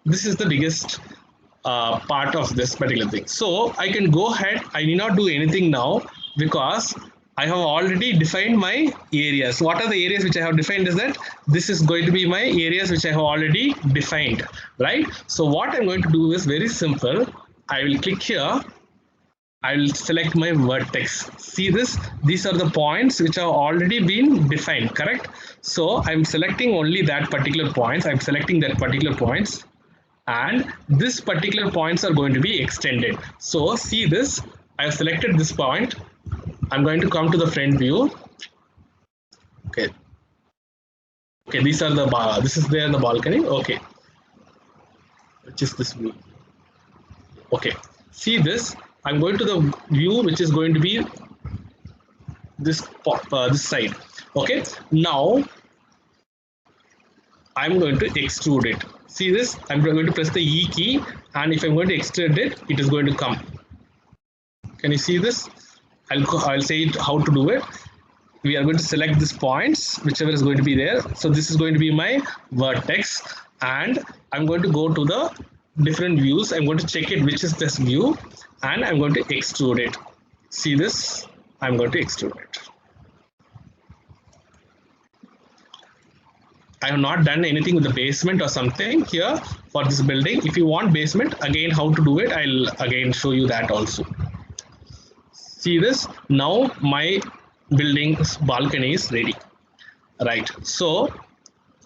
This is the biggest part of this particular thing. So I can go ahead, I need not do anything now, because I have already defined my areas. What are the areas which I have defined is that this is going to be my areas which I have already defined, right? So what I'm going to do is very simple. I will click here. I will select my vertex. See this? These are the points which have already been defined, correct? So I'm selecting only that particular points. I'm selecting that particular points, and this particular points are going to be extended. So see this, I have selected this point. I'm going to come to the front view. Okay. Okay, these are the this is there the balcony. Okay. Which is this view. Okay. See this. I'm going to the view which is going to be this this side. Okay. Now I'm going to extrude it. See this? I'm going to press the E key, and if I'm going to extrude it, it is going to come. Can you see this? I'll say it how to do it. We are going to select these points, whichever is going to be there. So this is going to be my vertex, and I'm going to go to the different views. I'm going to check it which is this view, and I'm going to extrude it. See this? I'm going to extrude it. I have not done anything with the basement or something here for this building. If you want basement, again how to do it, I'll again show you that also. See this? Now my building's balcony is ready. Right. So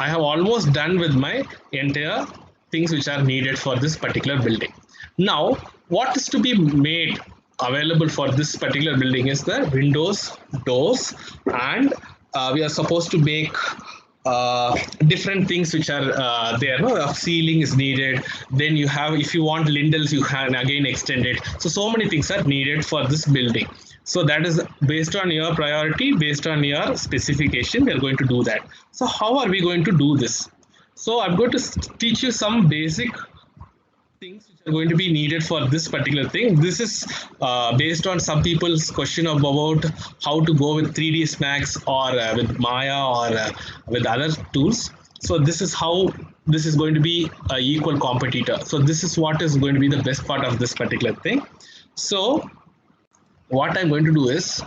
I have almost done with my entire things which are needed for this particular building. Now, what is to be made available for this particular building is the windows, doors, and we are supposed to make different things which are there. No, ceiling is needed. Then you have, if you want lintels, you can again extend it. So many things are needed for this building. So that is based on your priority, based on your specification, we are going to do that. So how are we going to do this? So I'm going to teach you some basic things which are going to be needed for this particular thing. This is based on some people's question about how to go with 3ds Max or with Maya or with other tools. So this is how this is going to be an equal competitor. So this is what is going to be the best part of this particular thing. So what I'm going to do is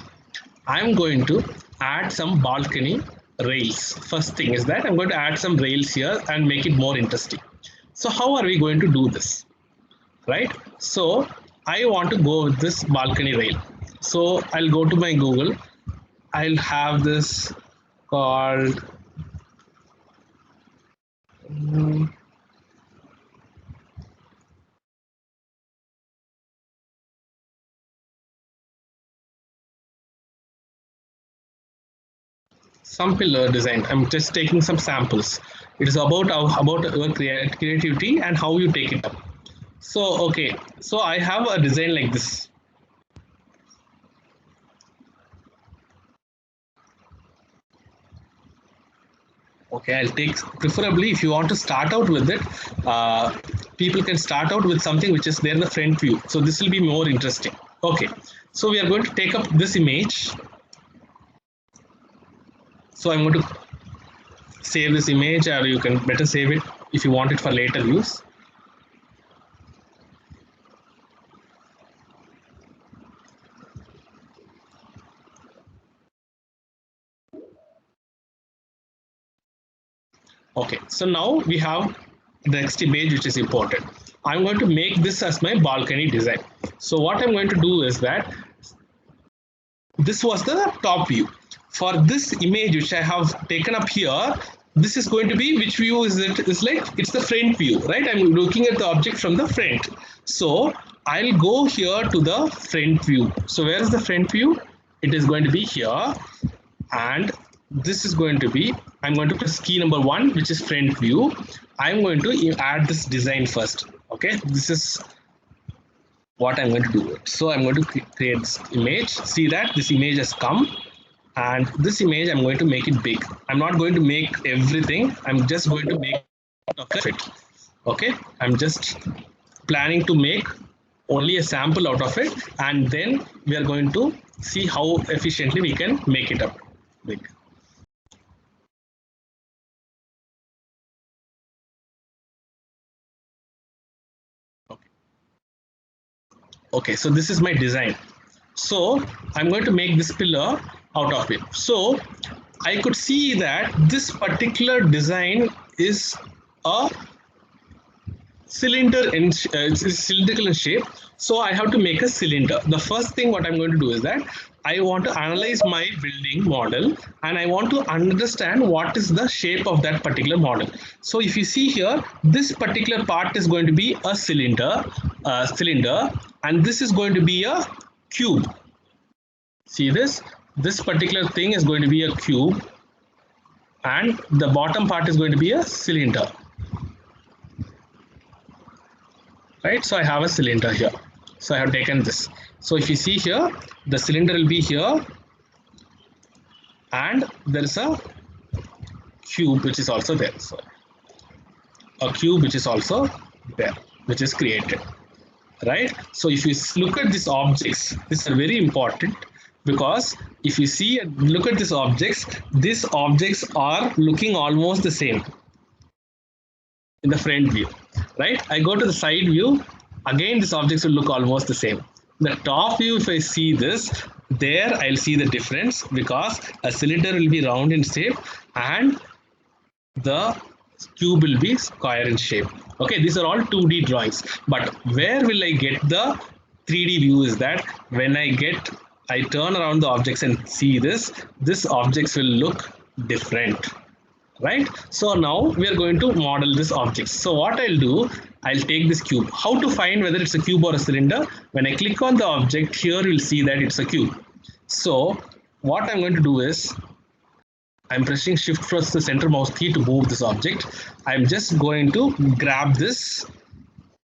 I'm going to add some balcony rails. First thing is that I'm going to add some rails here and make it more interesting. So how are we going to do this? Right? So I want to go with this balcony rail. So I'll go to my Google. I'll have this called some pillar design. I'm just taking some samples. It is about your creativity and how you take it up. So okay, so I have a design like this. Okay, I'll take, preferably if you want to start out with it, people can start out with something which is there in the front view. So this will be more interesting. Okay, so we are going to take up this image. So I'm going to save this image, or you can better save it if you want it for later use. Okay, so now we have the next image which is important. I'm going to make this as my balcony design. So what I'm going to do is that this was the top view. For this image which I have taken up here, this is going to be, which view is it? It's like, it's the front view, right? I'm looking at the object from the front. So I'll go here to the front view. So where is the front view? It is going to be here. And this is going to be, I'm going to press key number 1, which is front view. I'm going to add this design first. Okay, this is what I'm going to do. So I'm going to create this image. See that this image has come, and this image I'm going to make it big. I'm not going to make everything. I'm just going to make it. Okay, I'm just planning to make only a sample out of it, and then we are going to see how efficiently we can make it up big. Okay, so this is my design. So I'm going to make this pillar out of it. So I could see that this particular design is a cylinder in cylindrical in shape. So I have to make a cylinder. The first thing what I'm going to do is that I want to analyze my building model, and I want to understand what is the shape of that particular model. So if you see here, this particular part is going to be a cylinder, and this is going to be a cube. See this? This particular thing is going to be a cube, and the bottom part is going to be a cylinder. Right? So I have a cylinder here. So I have taken this. So if you see here, the cylinder will be here, and there is a cube which is also there. So a cube which is also there, which is created. Right? So if you look at these objects, these are very important, because if you see, look at these objects are looking almost the same in the front view. Right? I go to the side view, again these objects will look almost the same. The top view, if I see this, there I'll see the difference, because a cylinder will be round in shape and the cube will be square in shape. Okay, these are all 2D drawings, but where will I get the 3D view is that when I turn around the objects and see this objects will look different. Right? So now we are going to model this object. So what I'll do, I'll take this cube. How to find whether it's a cube or a cylinder? When I click on the object here, you'll see that it's a cube. So what I'm going to do is, I'm pressing shift plus the center mouse key to move this object. I'm just going to grab this,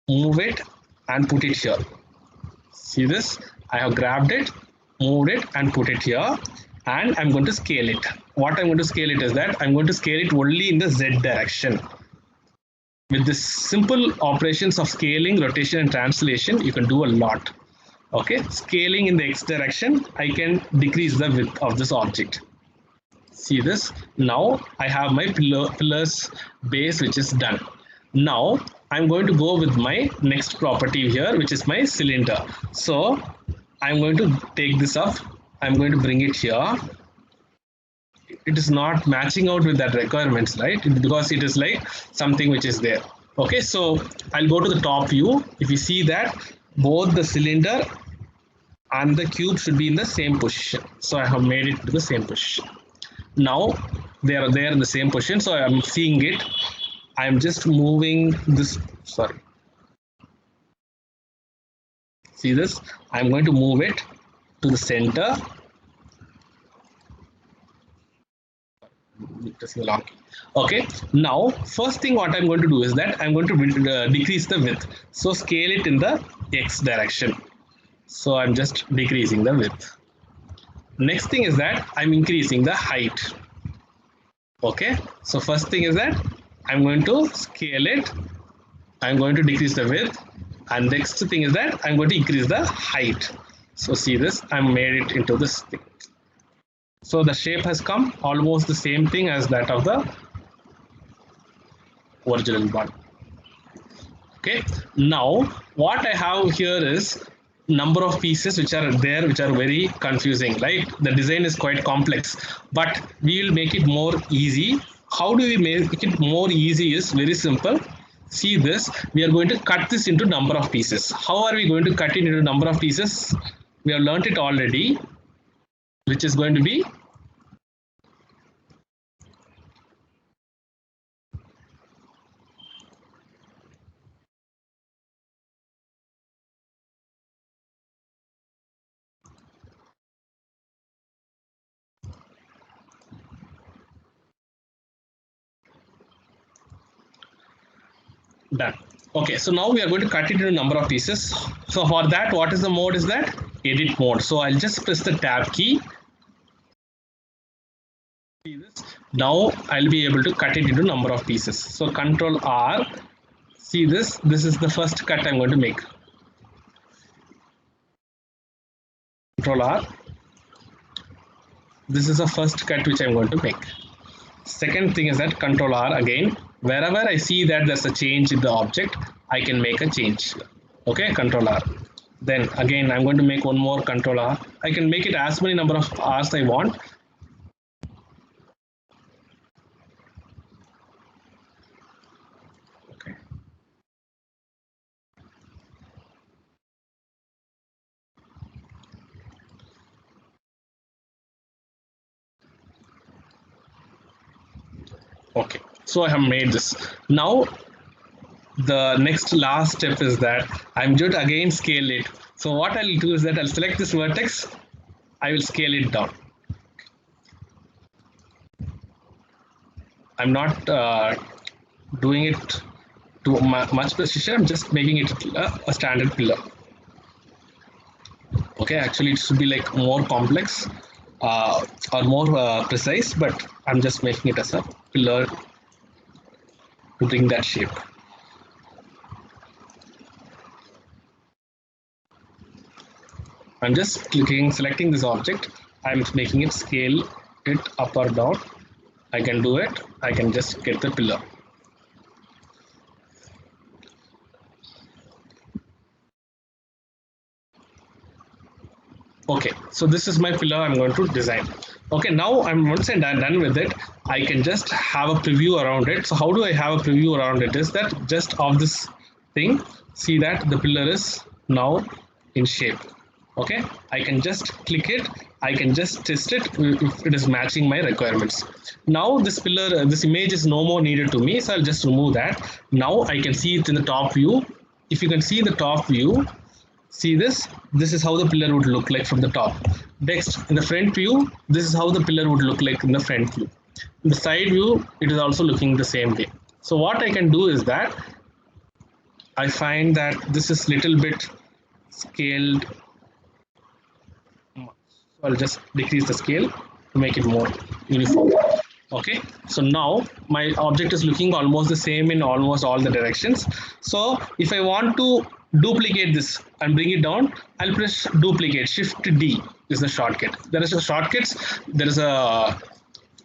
move it, and put it here. See this? I have grabbed it, moved it, and put it here. And I'm going to scale it. What I'm going to scale it is that I'm going to scale it only in the Z direction. With this simple operations of scaling, rotation, and translation, you can do a lot. Okay, scaling in the x direction, I can decrease the width of this object. See this? Now I have my pillars base, which is done. Now I'm going to go with my next property here, which is my cylinder. So I'm going to take this up. I'm going to bring it here. It is not matching out with that requirements, right? Because it is like something which is there. Okay, so I'll go to the top view. If you see that both the cylinder and the cube should be in the same position. So I have made it to the same position. Now they are there in the same position. So I'm seeing it. I'm just moving this, sorry. See this? I'm going to move it to the center. Okay, now first thing what I'm going to do is that I'm going to decrease the width. So scale it in the x direction. So I'm just decreasing the width. Next thing is that I'm increasing the height. Okay, so first thing is that I'm going to scale it. I'm going to decrease the width. And next thing is that I'm going to increase the height. So see this, I made it into this thing. So the shape has come almost the same thing as that of the original one. Okay, now what I have here is number of pieces which are there, which are very confusing, right? The design is quite complex, but we will make it more easy. How do we make it more easy is very simple. See this, we are going to cut this into number of pieces. How are we going to cut it into number of pieces? We have learnt it already, which is going to be done. Okay, so now we are going to cut it into a number of pieces. So for that, what is the mode is that? Edit mode. So I'll just press the tab key. See this? Now I'll be able to cut it into number of pieces. So Control R. See this? This is the first cut I'm going to make. Control R. This is the first cut which I'm going to make. Second thing is that Control R again. Wherever I see that there's a change in the object, I can make a change. Okay, Control R. Then again, I'm going to make one more Control R. I can make it as many number of R's I want. Okay. Okay, so I have made this. Now the next last step is that I'm going to again scale it. So what I'll do is that I'll select this vertex, I will scale it down. I'm not doing it to much precision, I'm just making it a standard pillar. Okay, actually it should be like more complex or more precise, but I'm just making it as a pillar to bring that shape. I'm just selecting this object. I'm making it scale it up or down. I can do it. I can just get the pillar. Okay, so this is my pillar I'm going to design. Okay, now once I'm done with it, I can just have a preview around it. So how do I have a preview around it is that just of this thing, see that the pillar is now in shape. Okay, I can just click it. I can just test it if it is matching my requirements. Now this pillar, this image is no more needed to me. So I'll just remove that. Now I can see it in the top view. If you can see the top view, see this, this is how the pillar would look like from the top. Next, in the front view, this is how the pillar would look like in the front view. In the side view, it is also looking the same way. So what I can do is that I find that this is little bit scaled. So I'll just decrease the scale to make it more uniform. Okay, so now my object is looking almost the same in almost all the directions. So if I want to duplicate this and bring it down, I'll press duplicate. Shift D is the shortcut. There is a shortcuts. There is a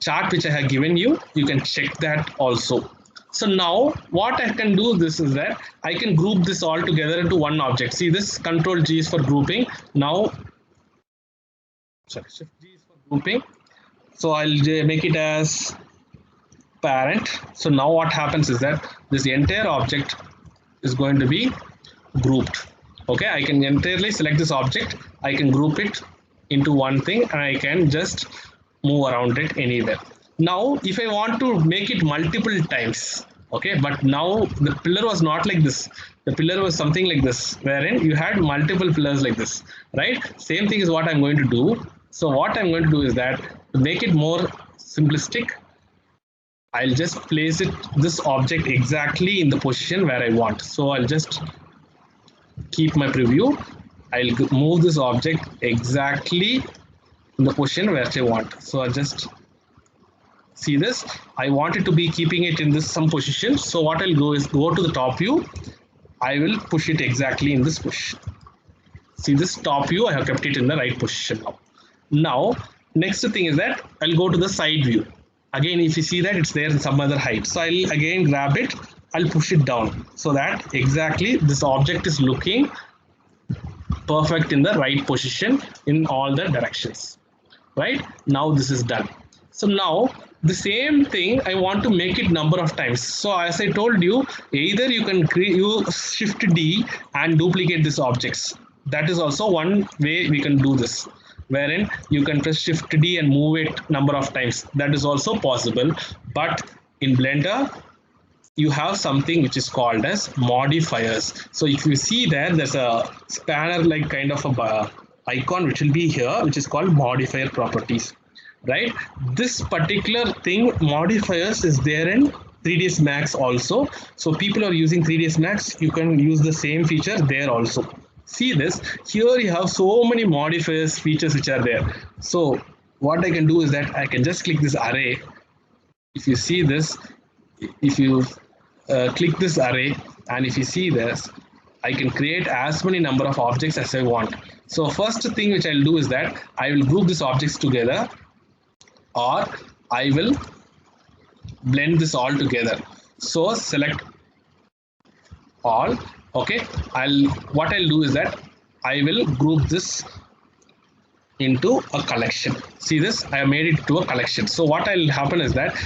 chart which I have given you. You can check that also. So now what I can do this is that I can group this all together into one object. See this Control G is for grouping. Now, sorry, Shift G is for grouping. So I'll make it as parent. So now what happens is that this entire object is going to be grouped. Okay, I can entirely select this object. I can group it into one thing and I can just move around it anywhere. Now, if I want to make it multiple times, okay, but now the pillar was not like this. The pillar was something like this, wherein you had multiple pillars like this, right? Same thing is what I'm going to do. So what I'm going to do is that to make it more simplistic, I'll just place it this object exactly in the position where I want. So I'll just keep my preview. I'll move this object exactly in the position where I want. So I'll just see this. I want it to be keeping it in this some position. So what I'll go is go to the top view. I will push it exactly in this position. See this top view, I have kept it in the right position now. Now, next thing is that I'll go to the side view. Again, if you see that it's there in some other height. So I'll again grab it, I'll push it down so that exactly this object is looking perfect in the right position in all the directions. Right? Now this is done. So now the same thing I want to make it number of times. So as I told you, either you can use Shift D and duplicate these objects. That is also one way we can do this, wherein you can press Shift D and move it number of times. That is also possible. But in Blender, you have something which is called as modifiers. So if you see there, there's a spanner like kind of a icon which will be here, which is called modifier properties, right? This particular thing, modifiers, is there in 3ds Max also. So people are using 3ds Max, you can use the same feature there also. See this, here you have so many modifiers features which are there. So what I can do is that I can just click this array. If you see this, if you click this array and if you see this, I can create as many number of objects as I want. So first thing which I'll do is that I will group these objects together, or I will blend this all together. So select all. Okay, what I'll do is that I will group this into a collection. See this, I have made it to a collection. So what will happen is that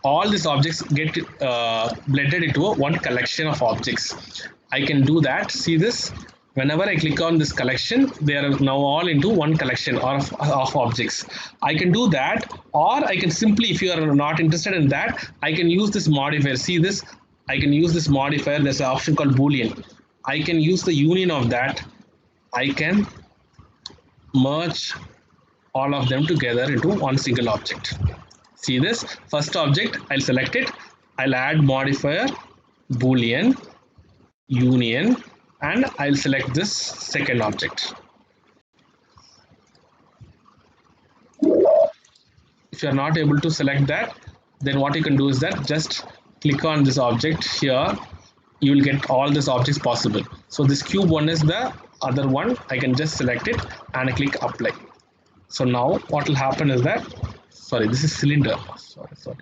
all these objects get blended into one collection of objects. I can do that. See this, whenever I click on this collection, they are now all into one collection of objects. I can do that, or I can simply, if you are not interested in that, I can use this modifier. See this, I can use this modifier. There's an option called Boolean. I can use the union of that. I can merge all of them together into one single object. See this, first object, I'll select it. I'll add modifier, Boolean, union, and I'll select this second object. If you're not able to select that, then what you can do is that just click on this object here. You will get all these objects possible. So this cube one is the other one. I can just select it and I click apply. So now what will happen is that, sorry, this is cylinder. Sorry.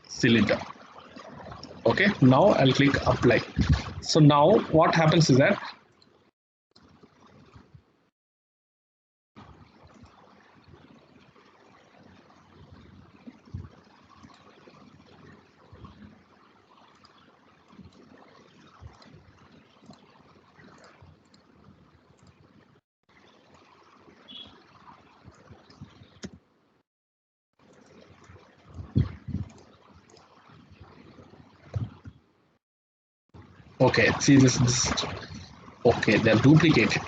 Cylinder. Okay, now I'll click apply. So now what happens is that okay, see this okay, they're duplicated.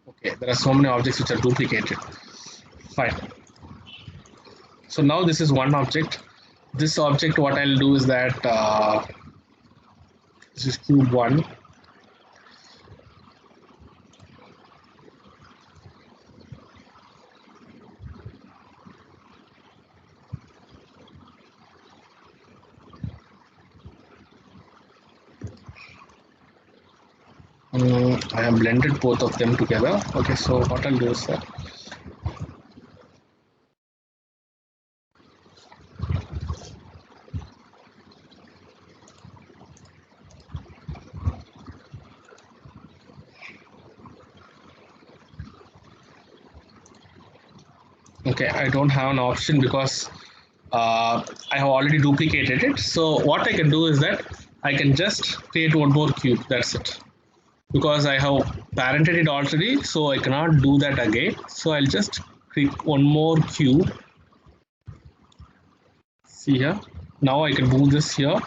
Okay, there are so many objects which are duplicated. Fine. So now this is one object. This object, what I'll do is that This is cube 1. I have blended both of them together. Okay, so what I'll do is that okay, I don't have an option because I have already duplicated it. So what I can do is that I can just create one more cube. That's it. Because I have parented it already, so I cannot do that again. So I'll just click one more cube. See here. Now I can move this here.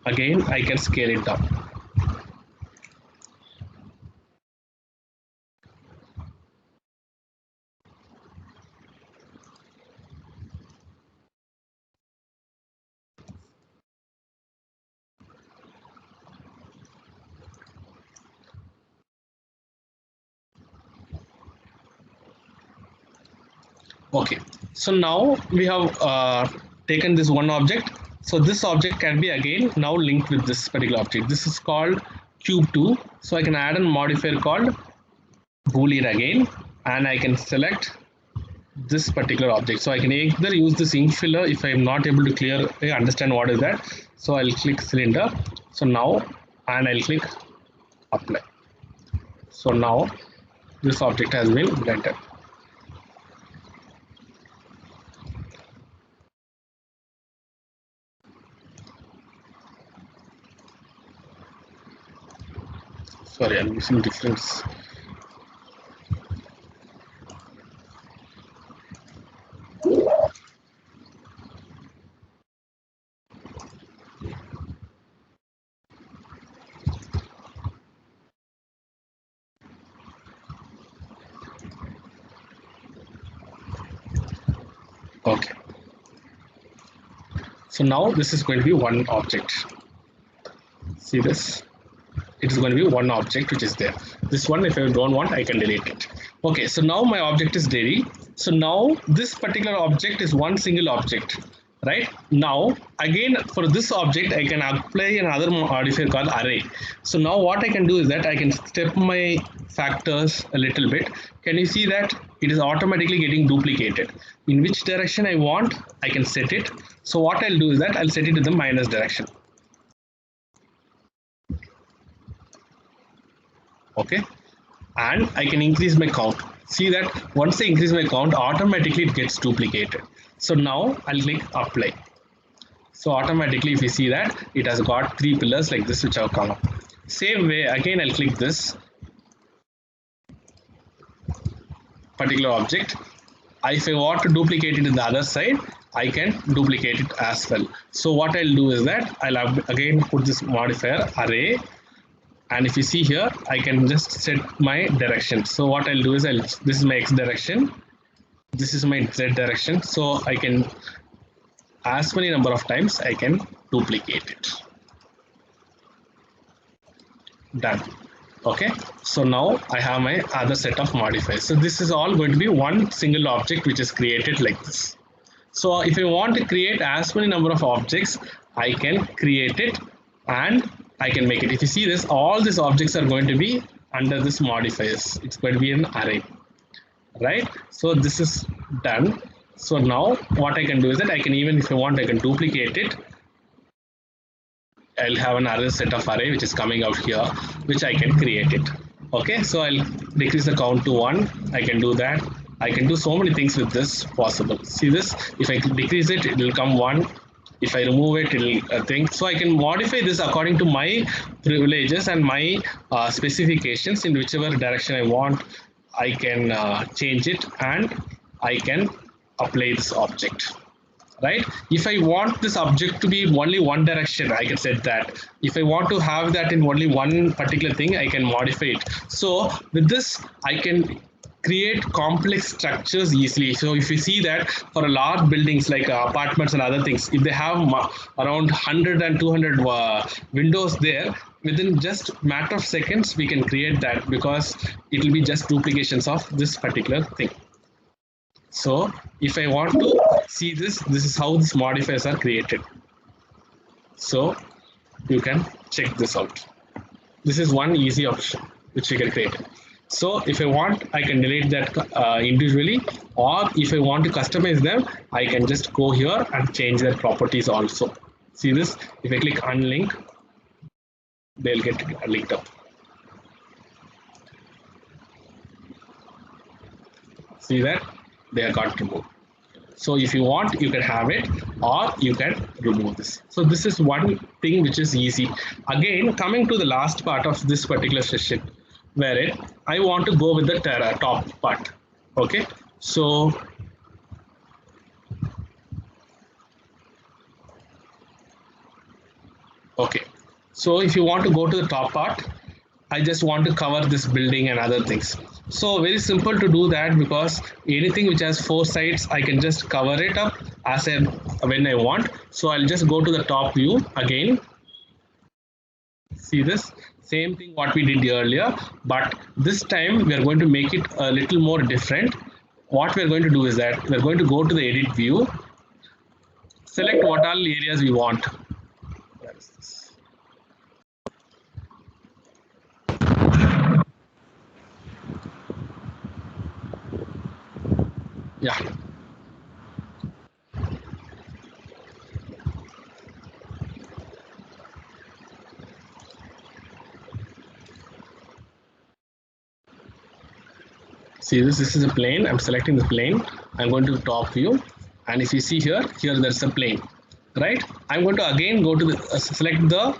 Again, I can scale it down. Okay, so now we have taken this one object. So this object can be again now linked with this particular object. This is called cube2. So I can add a modifier called boolean again, and I can select this particular object. So I can either use this ink filler if I am not able to clearly understand what is that. So I'll click cylinder. So now, and I'll click apply. So now this object has been blended. Sorry, I'm using difference. Okay. So now this is going to be one object. See this? It is going to be one object which is there. This one, if I don't want, I can delete it. Okay, so now my object is ready. So now this particular object is one single object, right? Now again for this object I can apply another modifier called array. So now what I can do is that I can step my factors a little bit. Can you see that it is automatically getting duplicated? In which direction I want, I can set it. So what I'll do is that I'll set it in the minus direction. Okay, and I can increase my count. See that once I increase my count, automatically it gets duplicated. So now I'll click apply. So automatically if you see that it has got 3 pillars like this which have come up. Same way again I'll click this particular object. If I want to duplicate it in the other side, I can duplicate it as well. So what I'll do is that I'll again put this modifier array. And if you see here, I can just set my direction. So what I'll do is this is my X direction. This is my Z direction. So I can, as many number of times, I can duplicate it. Done. Okay. So now I have my other set of modifiers. So this is all going to be one single object which is created like this. So if I want to create as many number of objects, I can create it and I can make it. If you see this, all these objects are going to be under this modifiers. It's going to be an array, right? So this is done. So now what I can do is that I can, even if I want, I can duplicate it. I'll have another set of array which is coming out here, which I can create it. Okay, so I'll decrease the count to 1. I can do that. I can do so many things with this possible. See this, if I decrease it, it will come 1. If I remove it, it'll think. So I can modify this according to my privileges and my specifications. In whichever direction I want, I can change it and I can apply this object, right? If I want this object to be only one direction, I can set that. If I want to have that in only one particular thing, I can modify it. So with this, I can create complex structures easily. So if you see that for a large buildings like apartments and other things, if they have around 100 and 200 windows there, within just matter of seconds we can create that, because it will be just duplications of this particular thing. So if I want to see this, this is how these modifiers are created. So you can check this out. This is one easy option which we can create. So if I want, I can delete that individually, or if I want to customize them, I can just go here and change their properties also. See this, if I click unlink, they'll get linked up. See that they are got removed. So if you want, you can have it, or you can remove this. So this is one thing which is easy. Again, coming to the last part of this particular session, where I want to go with the top part. Okay, so okay, so if you want to go to the top part, I just want to cover this building and other things. So very simple to do that, because anything which has 4 sides, I can just cover it up as when I want. So I'll just go to the top view again. See this, same thing what we did earlier, but this time we are going to make it a little more different. What we're going to do is that we're going to go to the edit view, select what all areas we want. Where is this? Yeah. See this is a plane. I'm selecting the plane. I'm going to top view, and if you see here there's a plane, right? I'm going to again go to the select the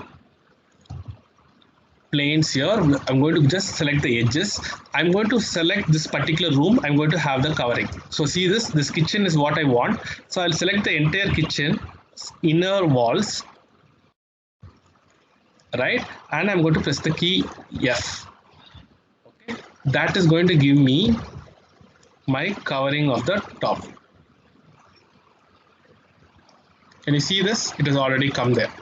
planes here. I'm going to just select the edges. I'm going to select this particular room. I'm going to have the covering. So see this kitchen is what I want. So I'll select the entire kitchen, inner walls, right? And I'm going to press the key F. Okay, that is going to give me my covering of the top. Can you see this? It has already come there.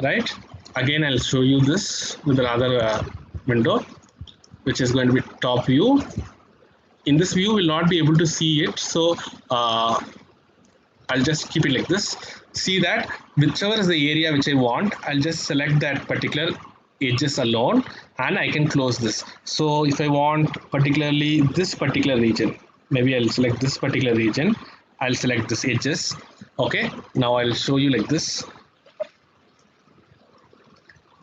Right? Again, I'll show you this with another window, which is going to be top view. In this view, we'll not be able to see it. So I'll just keep it like this. See that whichever is the area which I want, I'll just select that particular edges alone, and I can close this. So if I want particularly this particular region, maybe I'll select this particular region. I'll select this edges. Okay, now I'll show you like this.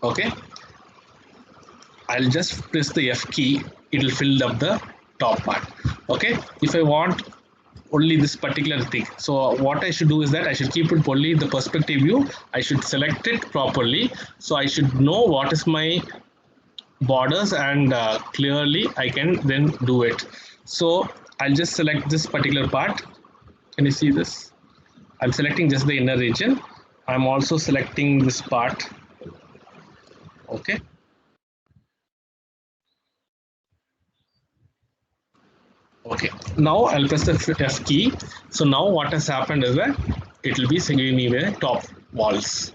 Okay, I'll just press the F key, it will fill up the top part. Okay, if I want only this particular thing, so what I should do is that I should keep it only the perspective view. I should select it properly, so I should know what is my borders, and clearly I can then do it. So I'll just select this particular part. Can you see this? I'm selecting just the inner region. I'm also selecting this part. Okay, okay, now I'll press the F key. So now what has happened is that it will be giving me the top walls.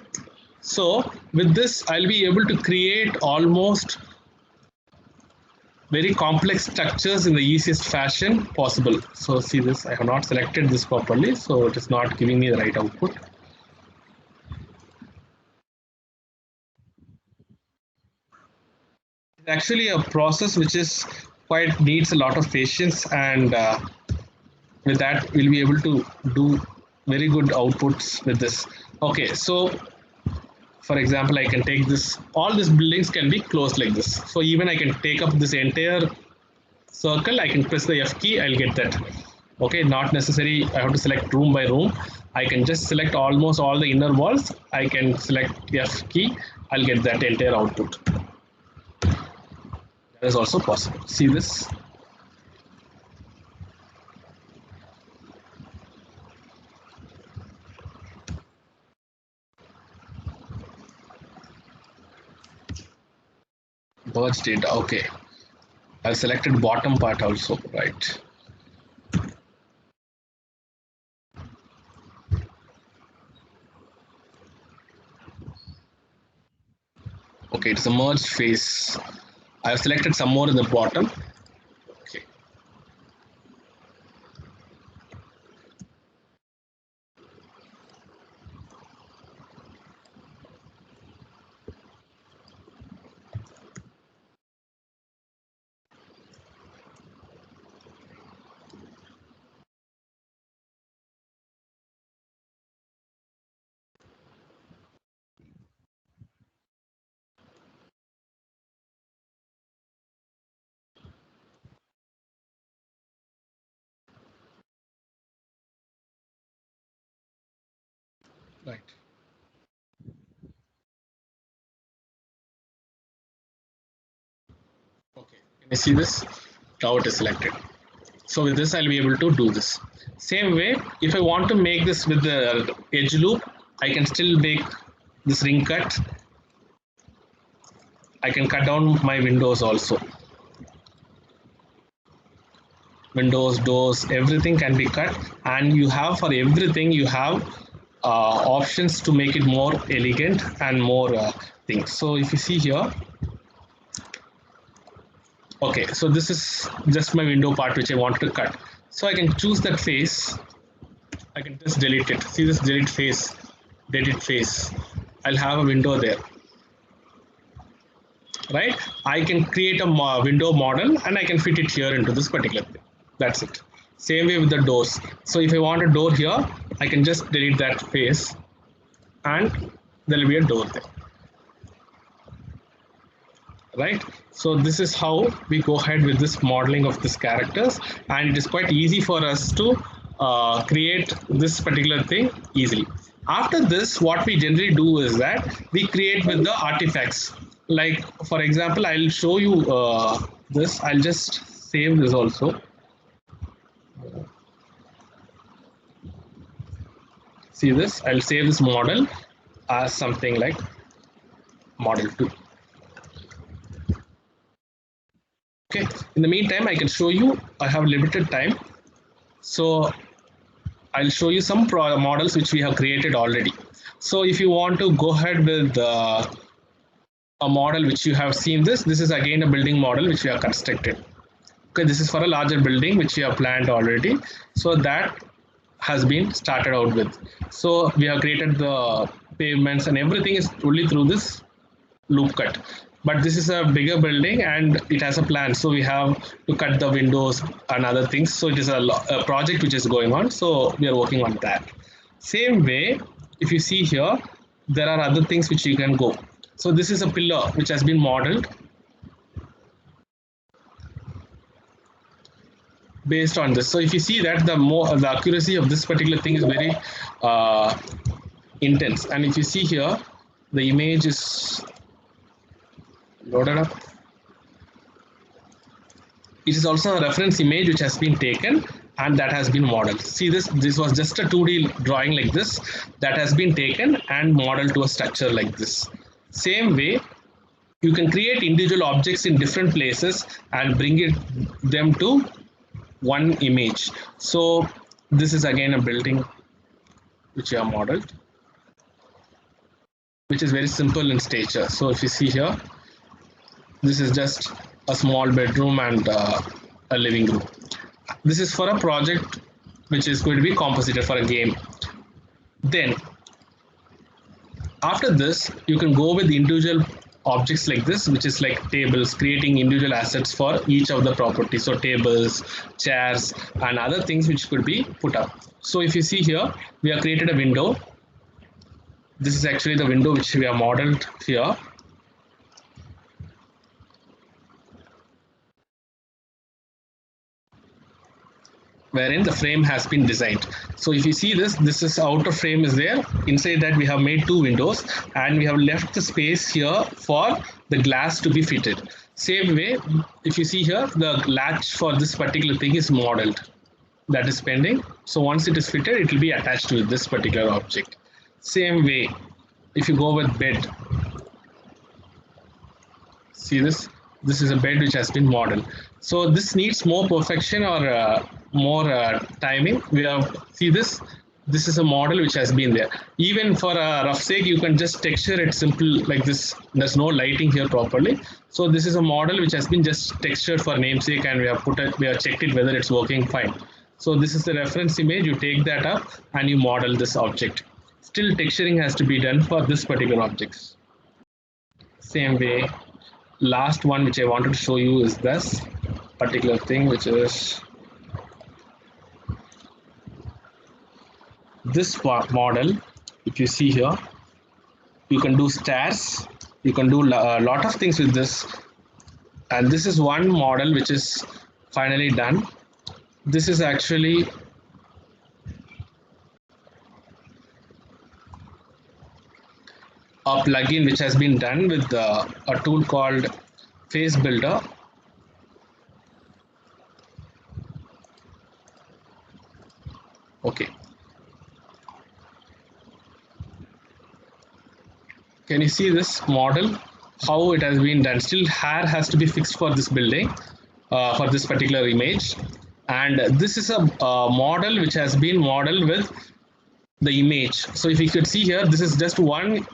So with this, I'll be able to create almost very complex structures in the easiest fashion possible. So see this, I have not selected this properly, so it is not giving me the right output. It's actually a process which is quite needs a lot of patience, and with that we'll be able to do very good outputs with this. Okay, so for example, I can take this, all these buildings can be closed like this. So even I can take up this entire circle, I can press the F key, I'll get that. Okay, not necessary I have to select room by room. I can just select almost all the inner walls. I can select F key, I'll get that entire output. That is also possible. See this? Merge data. Okay. I've selected bottom part also, right? Okay, it's a merged face. I've selected some more in the bottom. Okay. Right. Okay. Can you see this? Now it is selected. So with this, I'll be able to do this. Same way, if I want to make this with the edge loop, I can still make this ring cut. I can cut down my windows also. Windows, doors, everything can be cut, and you have for everything you have options to make it more elegant and more things. So if you see here, okay, so this is just my window part which I want to cut. So I can choose that face. I can just delete it. See this delete face, I'll have a window there, right? I can create a window model and I can fit it here into this particular thing. That's it. Same way with the doors. So if I want a door here, I can just delete that face and there will be a door there. Right? So this is how we go ahead with this modeling of these characters, and it is quite easy for us to create this particular thing easily. After this, what we generally do is that we create with the artifacts. Like for example, I'll show you this. I'll just save this also. See this? I'll save this model as something like model 2. Okay, in the meantime, I can show you, I have limited time. So I'll show you some models which we have created already. So if you want to go ahead with a model which you have seen this is again a building model which we have constructed. Okay, this is for a larger building which we have planned already. So that has been started out with. So we have created the pavements and everything is only through this loop cut. But this is a bigger building and it has a plan. So we have to cut the windows and other things. So it is a project which is going on. So we are working on that. Same way, if you see here, there are other things which you can go. So this is a pillar which has been modeled based on this. So if you see that the accuracy of this particular thing is very intense. And if you see here, the image is loaded up. It is also a reference image which has been taken and that has been modeled. See this was just a 2D drawing like this that has been taken and modeled to a structure like this. Same way, you can create individual objects in different places and bring them to one image. So this is again a building which you have modeled, which is very simple in stature. So if you see here, this is just a small bedroom and a living room. This is for a project which is going to be composited for a game. Then after this, you can go with individual objects like this, which is like tables, creating individual assets for each of the properties. So tables, chairs, and other things which could be put up. So if you see here, we have created a window. This is actually the window which we have modeled here. Wherein the frame has been designed. So if you see this is outer frame is there. Inside that we have made 2 windows and we have left the space here for the glass to be fitted. Same way, if you see here, the latch for this particular thing is modeled. That is pending. So once it is fitted, it will be attached to this particular object. Same way, if you go with bed, see this, This is a bed which has been modeled. So this needs more perfection or more timing. We have see this. This is a model which has been there. Even for a rough sake, you can just texture it simple like this. There's no lighting here properly. So this is a model which has been just textured for namesake, and we have put it. We have checked it whether it's working fine. So this is the reference image. You take that up and you model this object. Still, texturing has to be done for this particular objects. Same way, last one which I wanted to show you is this particular thing, which is this model. If you see here, you can do stairs, you can do a lot of things with this, and this is one model which is finally done. This is actually a plugin which has been done with a tool called Face Builder. Okay. Can you see this model? How it has been done? Still, hair has to be fixed for this building, for this particular image. And this is a model which has been modeled with the image. So if you could see here, this is just one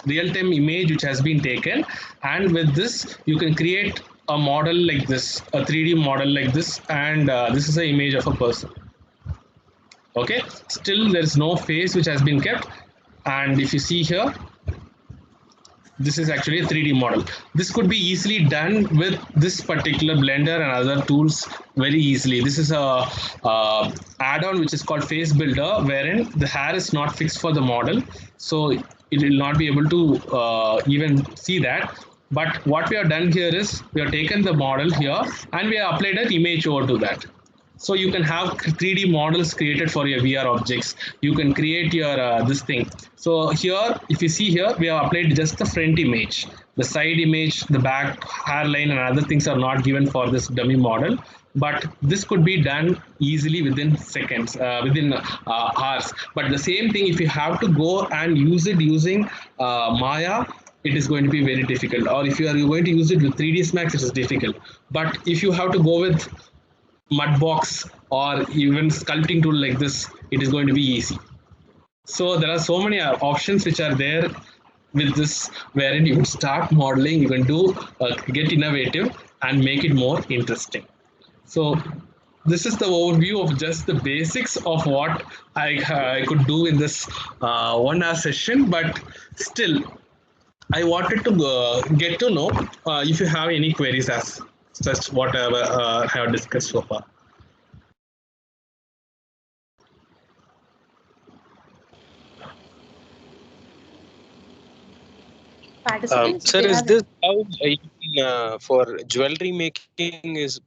real-time image which has been taken, and with this you can create a model like this, a 3D model like this, and this is an image of a person. Okay, still there is no face which has been kept, and if you see here, this is actually a 3D model. This could be easily done with this particular Blender and other tools very easily. This is a add-on which is called Face Builder, wherein the hair is not fixed for the model, so it will not be able to even see that. But what we have done here is we have taken the model here and we have applied an image over to that. So you can have 3D models created for your VR objects. You can create your this thing. So here, if you see here, we have applied just the front image. The side image, the back hairline and other things are not given for this dummy model. But this could be done easily within seconds, within hours. But the same thing, if you have to go and use it using Maya, it is going to be very difficult. Or if you are going to use it with 3ds Max, it is difficult. But if you have to go with Mudbox or even sculpting tool like this, it is going to be easy. So there are so many options which are there with this, wherein you can start modeling, you can do get innovative and make it more interesting. So this is the overview of just the basics of what I could do in this 1 hour session, but still I wanted to get to know if you have any queries as just whatever I have discussed so far. Participants, Sir, they is have this how for jewelry making is?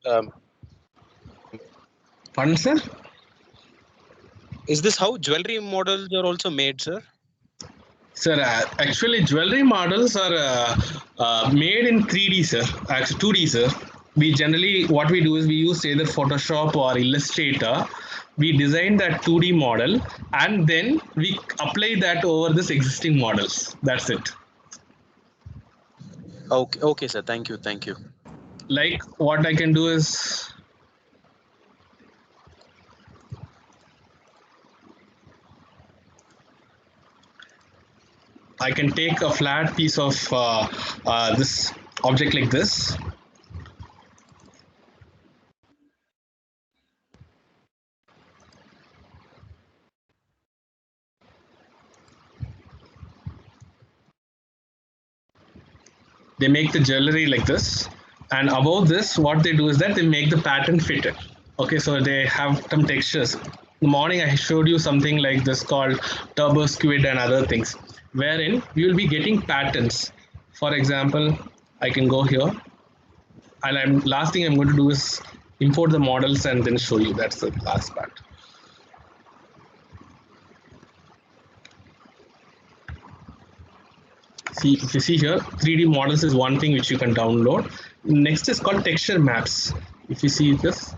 Pardon, sir? Is this how jewelry models are also made, sir? Sir, actually jewelry models are made in 3D, sir. Actually 2D, sir. We generally, what we do is we use either Photoshop or Illustrator. We design that 2D model and then we apply that over this existing models. That's it. Okay, sir. Thank you. Thank you. Like what I can do is I can take a flat piece of this object like this. They make the jewelry like this, and above this what they do is that they make the pattern fitted. Okay, so they have some textures. In the morning I showed you something like this called turbo squid and other things, wherein you will be getting patterns. For example, I can go here and last thing I'm going to do is import the models and then show you. That's the last part. See, if you see here, 3D models is one thing which you can download. Next is called texture maps. If you see this,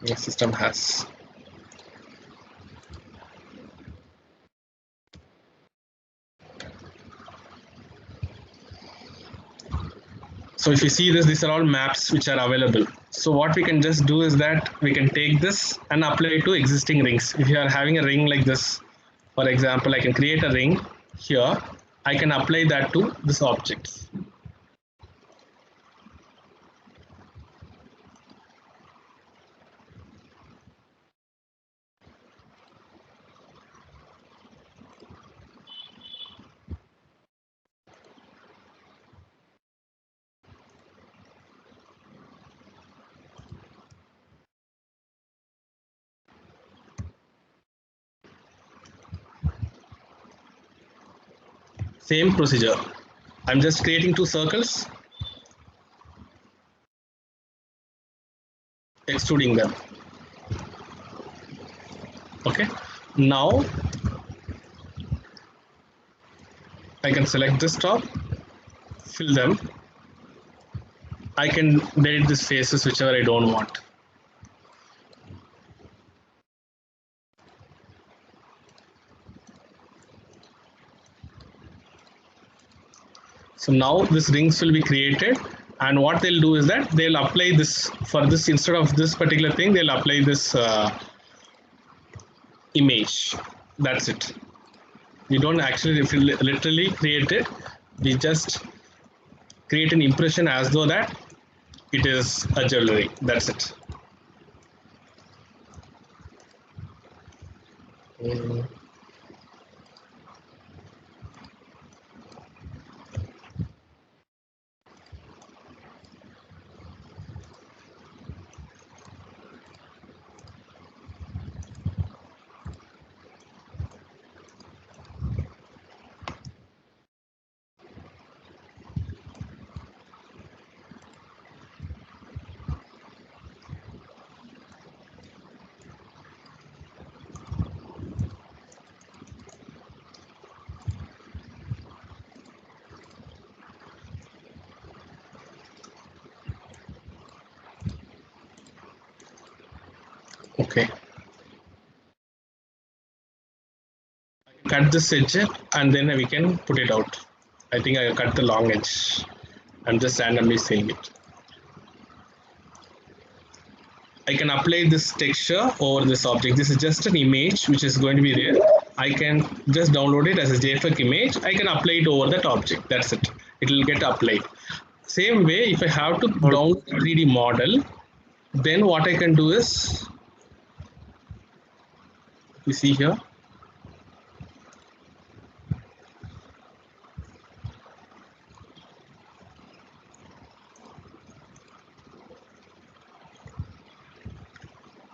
your system has. So if you see this, these are all maps which are available. So what we can just do is that we can take this and apply it to existing rings. If you are having a ring like this, for example, I can create a ring here. I can apply that to this object. Same procedure. I'm just creating two circles, extruding them. Okay. Now I can select this top, fill them. I can delete these faces whichever I don't want. So now this rings will be created, and what they'll do is that they'll apply this for this, instead of this particular thing, they'll apply this image. That's it. We don't actually literally create it. We just create an impression as though that it is a jewelry. That's it. Okay. Cut this edge and then we can put it out. I think I cut the long edge. I'm just randomly saying it. I can apply this texture over this object. This is just an image which is going to be there. I can just download it as a JPEG image. I can apply it over that object. That's it. It will get applied. Same way, if I have to download a 3D model, then what I can do is, you see here,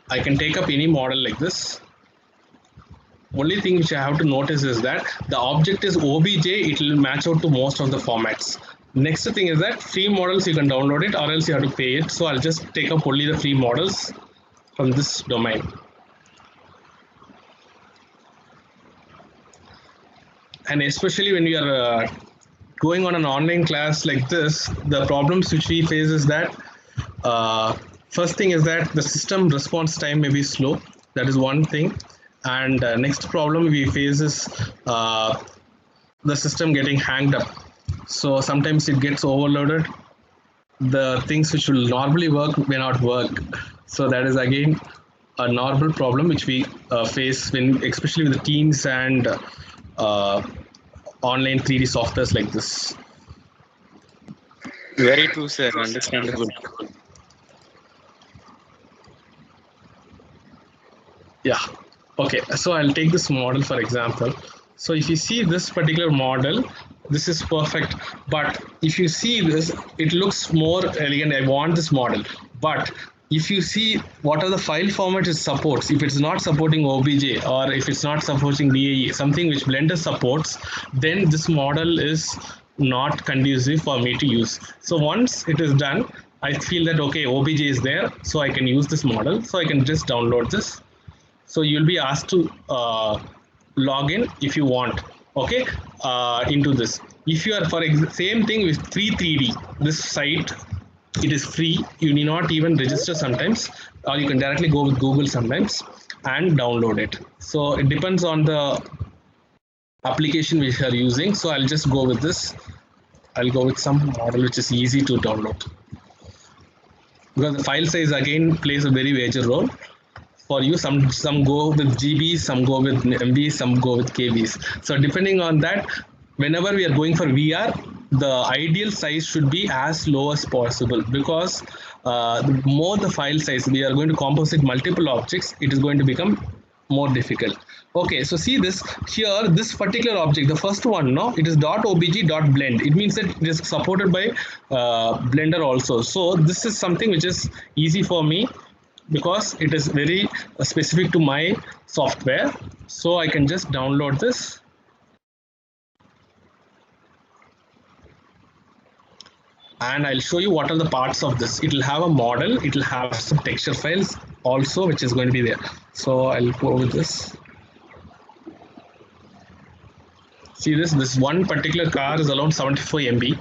I can take up any model like this. Only thing which I have to notice is that the object is OBJ, it will match out to most of the formats. Next thing is that free models you can download it, or else you have to pay it. So I'll just take up only the free models from this domain. And especially when we are going on an online class like this, the problems which we face is that first thing is that the system response time may be slow. That is one thing. And next problem we face is the system getting hanged up. So sometimes it gets overloaded. The things which will normally work may not work. So that is again a normal problem which we face when, especially with the Teams and online 3D softwares like this. Very true, sir. Understandable. Yeah. Okay. So I'll take this model for example. So if you see this particular model, this is perfect. But if you see this, it looks more elegant. I want this model. But if you see what are the file formats it supports, if it's not supporting OBJ or if it's not supporting DAE, something which Blender supports, then this model is not conducive for me to use. So once it is done, I feel that okay, OBJ is there, so I can use this model. So I can just download this. So you'll be asked to log in if you want, okay, into this. If you are for same thing with free 3D, this site, it is free. You need not even register sometimes, or you can directly go with Google sometimes and download it. So it depends on the application which you are using. So I'll just go with this. I'll go with some model which is easy to download. Because the file size again plays a very major role for you. Some go with GBs, some go with MBs, some go with KBs. So depending on that, whenever we are going for VR, the ideal size should be as low as possible, because the more the file size, we are going to composite multiple objects, it is going to become more difficult. Okay, so see this here, this particular object, the first one, no, it is .obj.blend. It means that it is supported by Blender also. So this is something which is easy for me because it is very specific to my software. So I can just download this. And I'll show you what are the parts of this. It will have a model, it will have some texture files also, which is going to be there. So I'll go with this. See this one particular car is around 74 MB.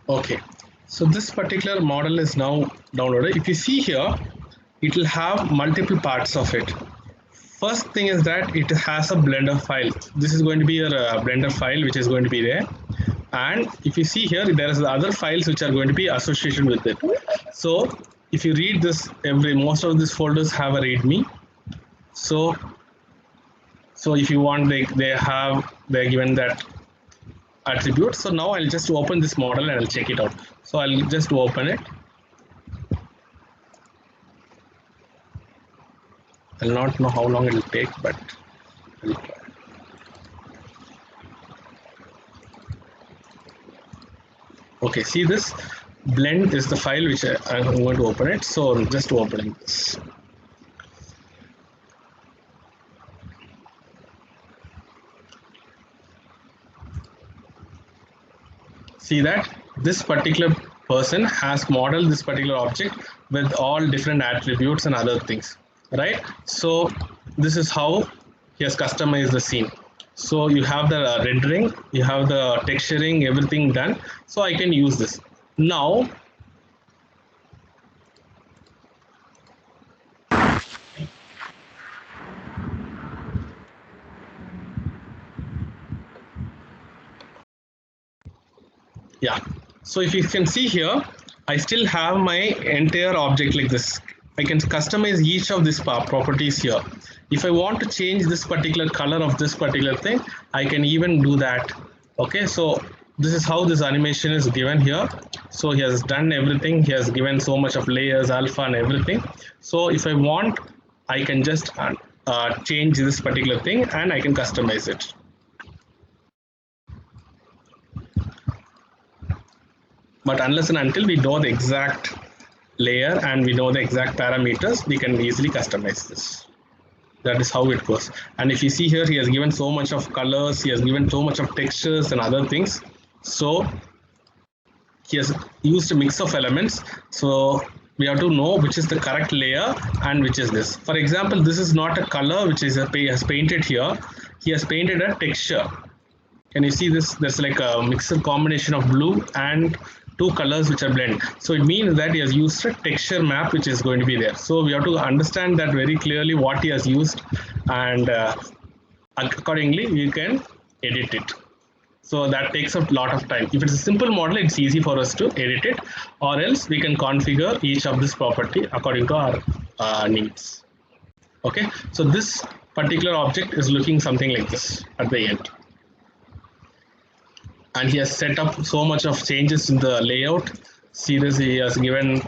Okay, so this particular model is now downloaded. If you see here, it will have multiple parts of it. First thing is that it has a Blender file. This is going to be a Blender file which is going to be there. And if you see here, there is the other files which are going to be associated with it. So if you read this, most of these folders have a README. So if you want, they're given that attribute. So now I'll just open this model and I'll check it out. So I'll just open it. I'll not know how long it will take, but I'll try. Okay, see this blend is the file which I'm going to open it. So I'm just opening this. See that this particular person has modeled this particular object with all different attributes and other things, right? So this is how he has customized the scene. So you have the rendering, you have the texturing, everything done. So I can use this. Now, yeah, so if you can see here, I still have my entire object like this. I can customize each of these properties here. If I want to change this particular color of this particular thing, I can even do that. Okay, so this is how this animation is given here. So he has done everything. He has given so much of layers, alpha and everything. So if I want, I can just change this particular thing and I can customize it. But unless and until we know the exact layer and we know the exact parameters, we can easily customize this. That is how it goes. And if you see here, he has given so much of colors, he has given so much of textures and other things. So he has used a mix of elements. So we have to know which is the correct layer and which is this. For example, this is not a color which is has painted here. He has painted a texture. Can you see this? There's like a mixed combination of blue and two colors which are blend. So it means that he has used a texture map which is going to be there. So we have to understand that very clearly what he has used, and accordingly we can edit it. So that takes a lot of time. If it's a simple model, it's easy for us to edit it, or else we can configure each of this property according to our needs. Okay, so this particular object is looking something like this at the end. And he has set up so much of changes in the layout. See this, he has given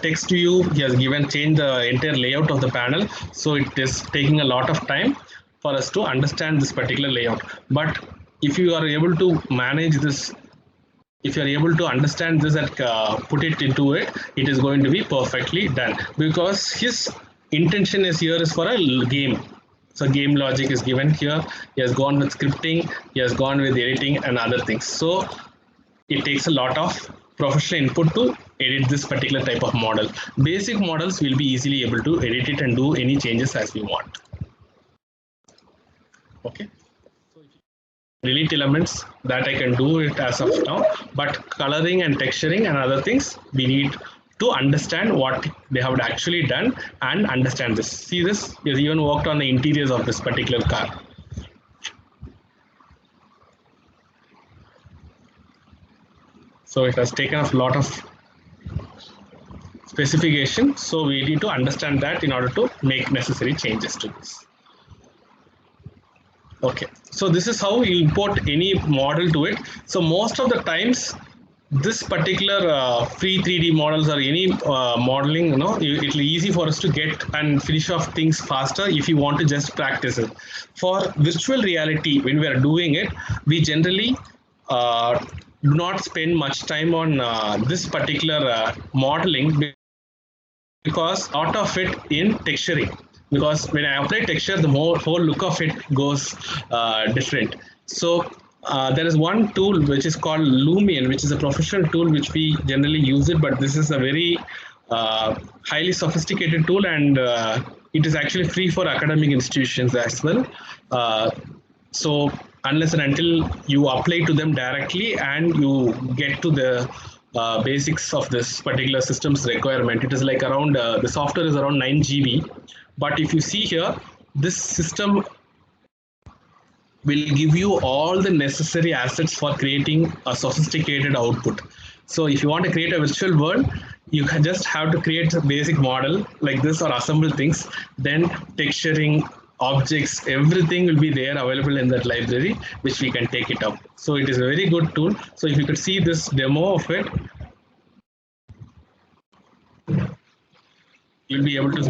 text view, he has given change the entire layout of the panel. So it is taking a lot of time for us to understand this particular layout. But if you are able to manage this, if you are able to understand this and put it into it, it is going to be perfectly done, because his intention is here is for a game. So game logic is given here. He has gone with scripting, he has gone with editing and other things. So it takes a lot of professional input to edit this particular type of model. Basic models will be easily able to edit it and do any changes as we want. Okay. Delete elements, that I can do it as of now, but coloring and texturing and other things, we need to understand what they have actually done and understand this. See this, he has even worked on the interiors of this particular car. So it has taken a lot of specification. So we need to understand that in order to make necessary changes to this. Okay, so this is how you import any model to it. So most of the times, this particular free 3D models or any modeling, it will be easy for us to get and finish off things faster if you want to just practice it. For virtual reality, when we are doing it, we generally do not spend much time on this particular modeling, because out of it in texturing, because when I apply texture, the whole look of it goes different. So there is one tool which is called Lumion, which is a professional tool which we generally use it, but this is a very highly sophisticated tool, and it is actually free for academic institutions as well. So unless and until you apply to them directly and you get to the basics of this particular system's requirement, it is like around the software is around 9 GB. But if you see here, this system will give you all the necessary assets for creating a sophisticated output. So if you want to create a virtual world, you can just have to create a basic model like this or assemble things, then texturing, objects, everything will be there available in that library, which we can take it up. So it is a very good tool. So if you could see this demo of it, you'll be able to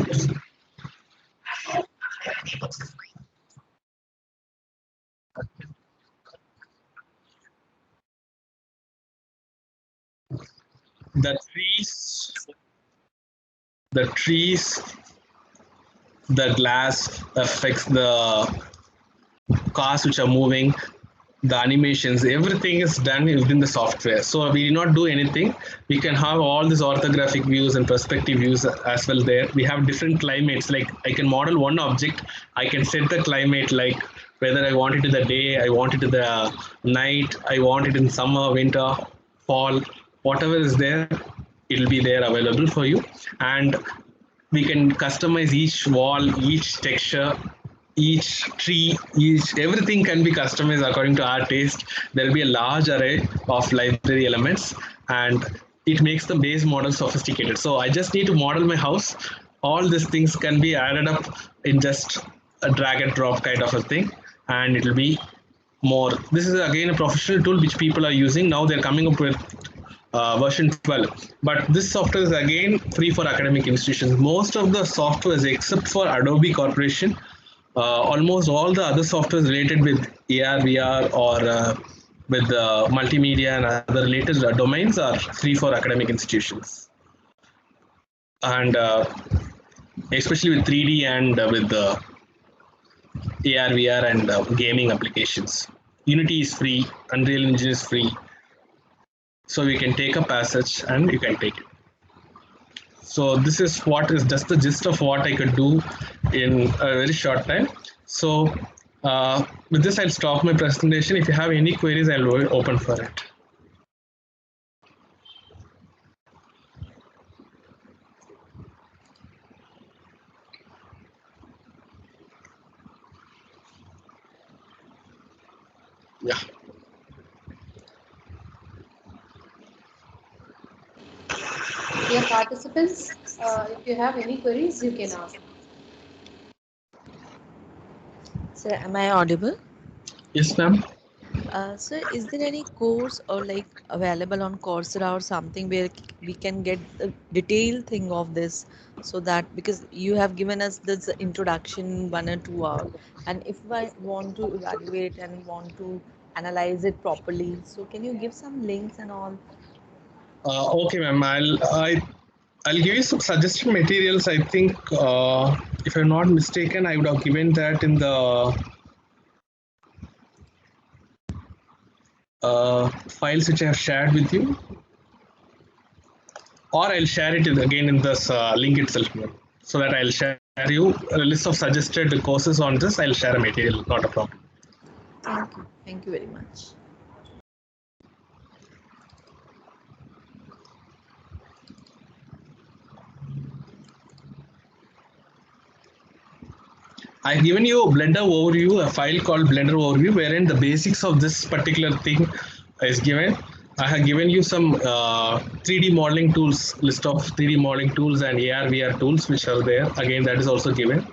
the trees, the glass affects the cars which are moving, the animations, everything is done within the software. So we do not do anything. We can have all these orthographic views and perspective views as well there. We have different climates, like I can model one object, I can set the climate, like whether I want it in the day, I want it in the night, I want it in summer, winter, fall, whatever is there, it will be there available for you. And we can customize each wall, each texture, each tree, everything can be customized according to our taste. There will be a large array of library elements, and it makes the base model sophisticated. So I just need to model my house. All these things can be added up in just a drag and drop kind of a thing, and it will be more. This is again a professional tool which people are using. Now they're coming up with version 12, but this software is again free for academic institutions. Most of the softwares except for Adobe Corporation, almost all the other softwares related with AR, VR, or with multimedia and other related domains are free for academic institutions. And especially with 3D and with the AR, VR, and gaming applications. Unity is free, Unreal Engine is free. So we can take a passage and you can take it. So this is what is just the gist of what I could do in a very short time. So with this, I'll stop my presentation. If you have any queries, I'll open for it. Yeah. Dear participants, if you have any queries, you can ask. Sir, am I audible? Yes, ma'am. Sir, is there any course or like available on Coursera or something where we can get the detailed thing of this, so that because you have given us this introduction 1 or 2 hours, and if I want to evaluate and want to analyze it properly, so can you give some links and all? Okay, ma'am. I'll give you some suggested materials. I think, if I'm not mistaken, I would have given that in the files which I have shared with you, or I'll share it again in this link itself, ma'am. So that I'll share you a list of suggested courses on this. I'll share a material, not a problem. Thank you. Thank you very much. I've given you a Blender overview, a file called Blender overview, wherein the basics of this particular thing is given. I have given you some 3D modeling tools, list of 3D modeling tools and AR, VR tools, which are there. Again, that is also given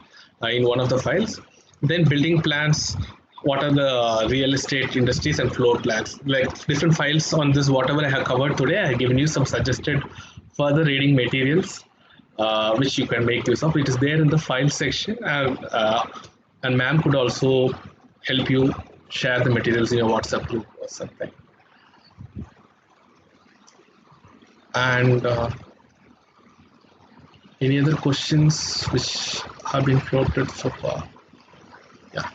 in one of the files. Then building plans, what are the real estate industries and floor plans. Like different files on this, whatever I have covered today, I have given you some suggested further reading materials which you can make use of. It is there in the file section, and ma'am could also help you share the materials in your WhatsApp group or something. And any other questions which have been floated so far? Yeah.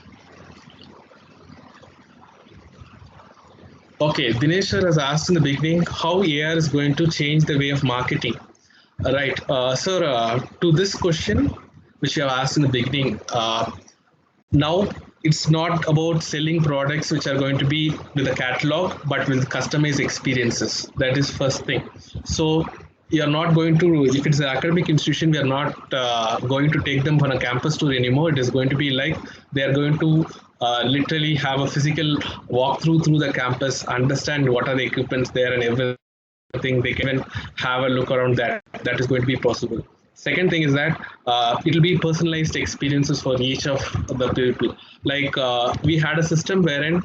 Okay, Dinesh sir has asked in the beginning how AR is going to change the way of marketing. Right, sir, to this question, which you have asked in the beginning, now it's not about selling products which are going to be with a catalog, but with customized experiences. That is first thing. So you're not going to, if it's an academic institution, we are not going to take them on a campus tour anymore. It is going to be like they are going to literally have a physical walkthrough through the campus, understand what are the equipments there and everything. They can even have a look around that is going to be possible. Second thing is that it will be personalized experiences for each of the people. Like we had a system wherein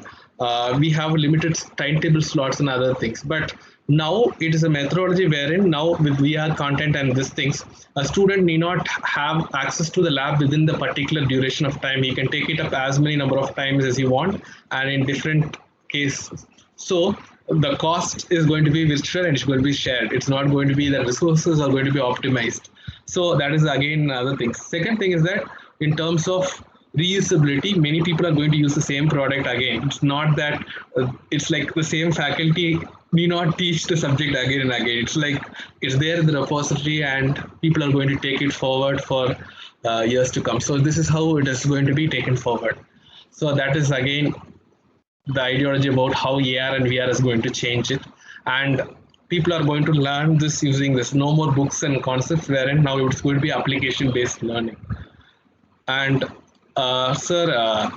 we have limited timetable slots and other things, but now it is a methodology wherein now with VR content and these things, a student need not have access to the lab within the particular duration of time. He can take it up as many number of times as he want and in different cases. So the cost is going to be virtual and it's going to be shared. It's not going to be the resources are going to be optimized. So that is again another thing. Second thing is that in terms of reusability, many people are going to use the same product again. It's not that it's like the same faculty need not teach the subject again and again. It's like it's there in the repository and people are going to take it forward for years to come. So this is how it is going to be taken forward. So that is again the ideology about how AR and VR is going to change it. And people are going to learn this using this. No more books and concepts, wherein now it's going to be application-based learning. And sir,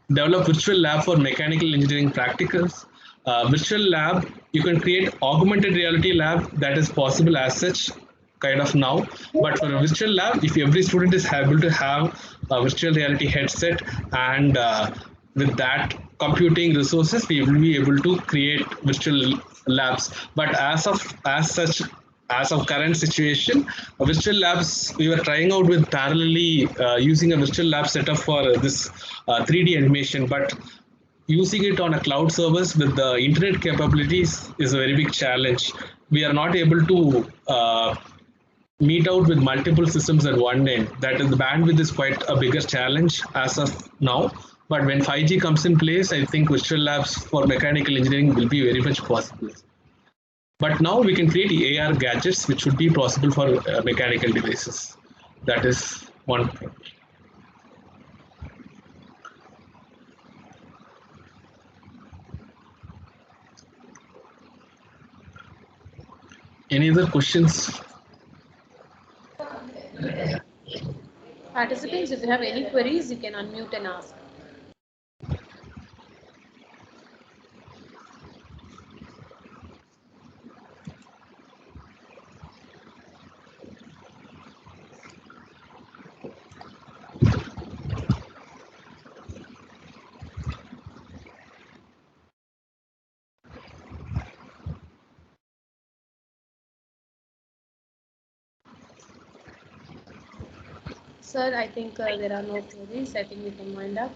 develop virtual lab for mechanical engineering practicals. Virtual lab, you can create augmented reality lab that is possible as such kind of now. But for a virtual lab, if every student is able to have a virtual reality headset and with that computing resources, we will be able to create virtual labs. But as of current situation, virtual labs, we were trying out with parallelly using a virtual lab setup for this 3D animation, but using it on a cloud service with the internet capabilities is a very big challenge. We are not able to meet out with multiple systems at one end. That is, the bandwidth is quite a bigger challenge as of now. But when 5G comes in place, I think virtual labs for mechanical engineering will be very much possible. But now we can create AR gadgets, which would be possible for mechanical devices. That is one thing. Any other questions? Participants, if you have any queries, you can unmute and ask. Sir, I think there are no queries. I think we can wind up.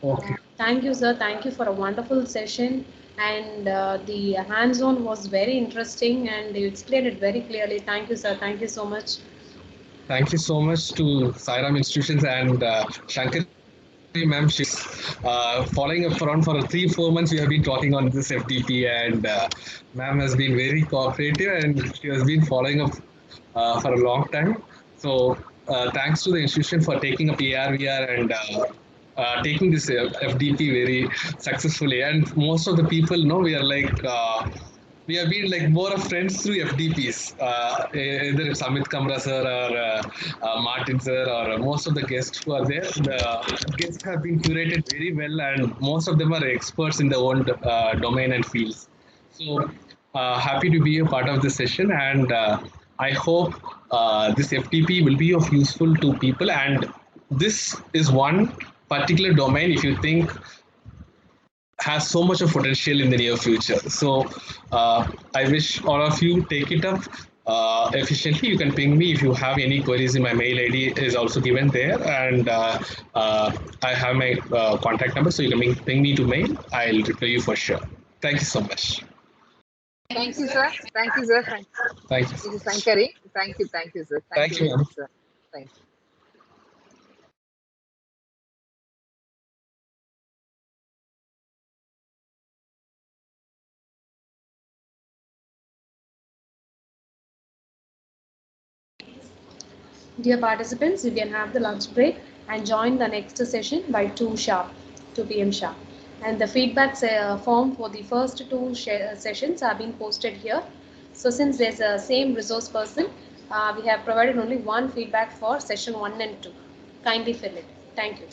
Okay. Thank you, sir. Thank you for a wonderful session. And the hands-on was very interesting and you explained it very clearly. Thank you, sir. Thank you so much. Thank you so much to Sairam Institutions and Shankari ma'am. She's following up around for 3-4 months. We have been talking on this FDP, and ma'am has been very cooperative and she has been following up for a long time. So thanks to the institution for taking up ARVR and taking this FDP very successfully. And most of the people know we are like. We have been like more of friends through FDPs. Either it's Amit Kamra sir or Martin sir or most of the guests who are there. The guests have been curated very well, and most of them are experts in their own domain and fields. So happy to be a part of this session, and I hope this FTP will be of useful to people. And this is one particular domain. If you think has so much of potential in the near future. So I wish all of you take it up efficiently. You can ping me if you have any queries. In my mail ID is also given there, and I have my contact number, so you can ping me to mail. I'll reply you for sure. Thank you so much. Thank you, sir. Thank you, sir. Thank This you. is Sankari. Thank you, sir. Thank you, very ma'am. much, sir. Thank you. Dear participants, you can have the lunch break and join the next session by 2 sharp, 2 p.m. sharp. And the feedback form for the first two sessions are being posted here. So since there's a same resource person, we have provided only one feedback for session 1 and 2. Kindly fill it. Thank you.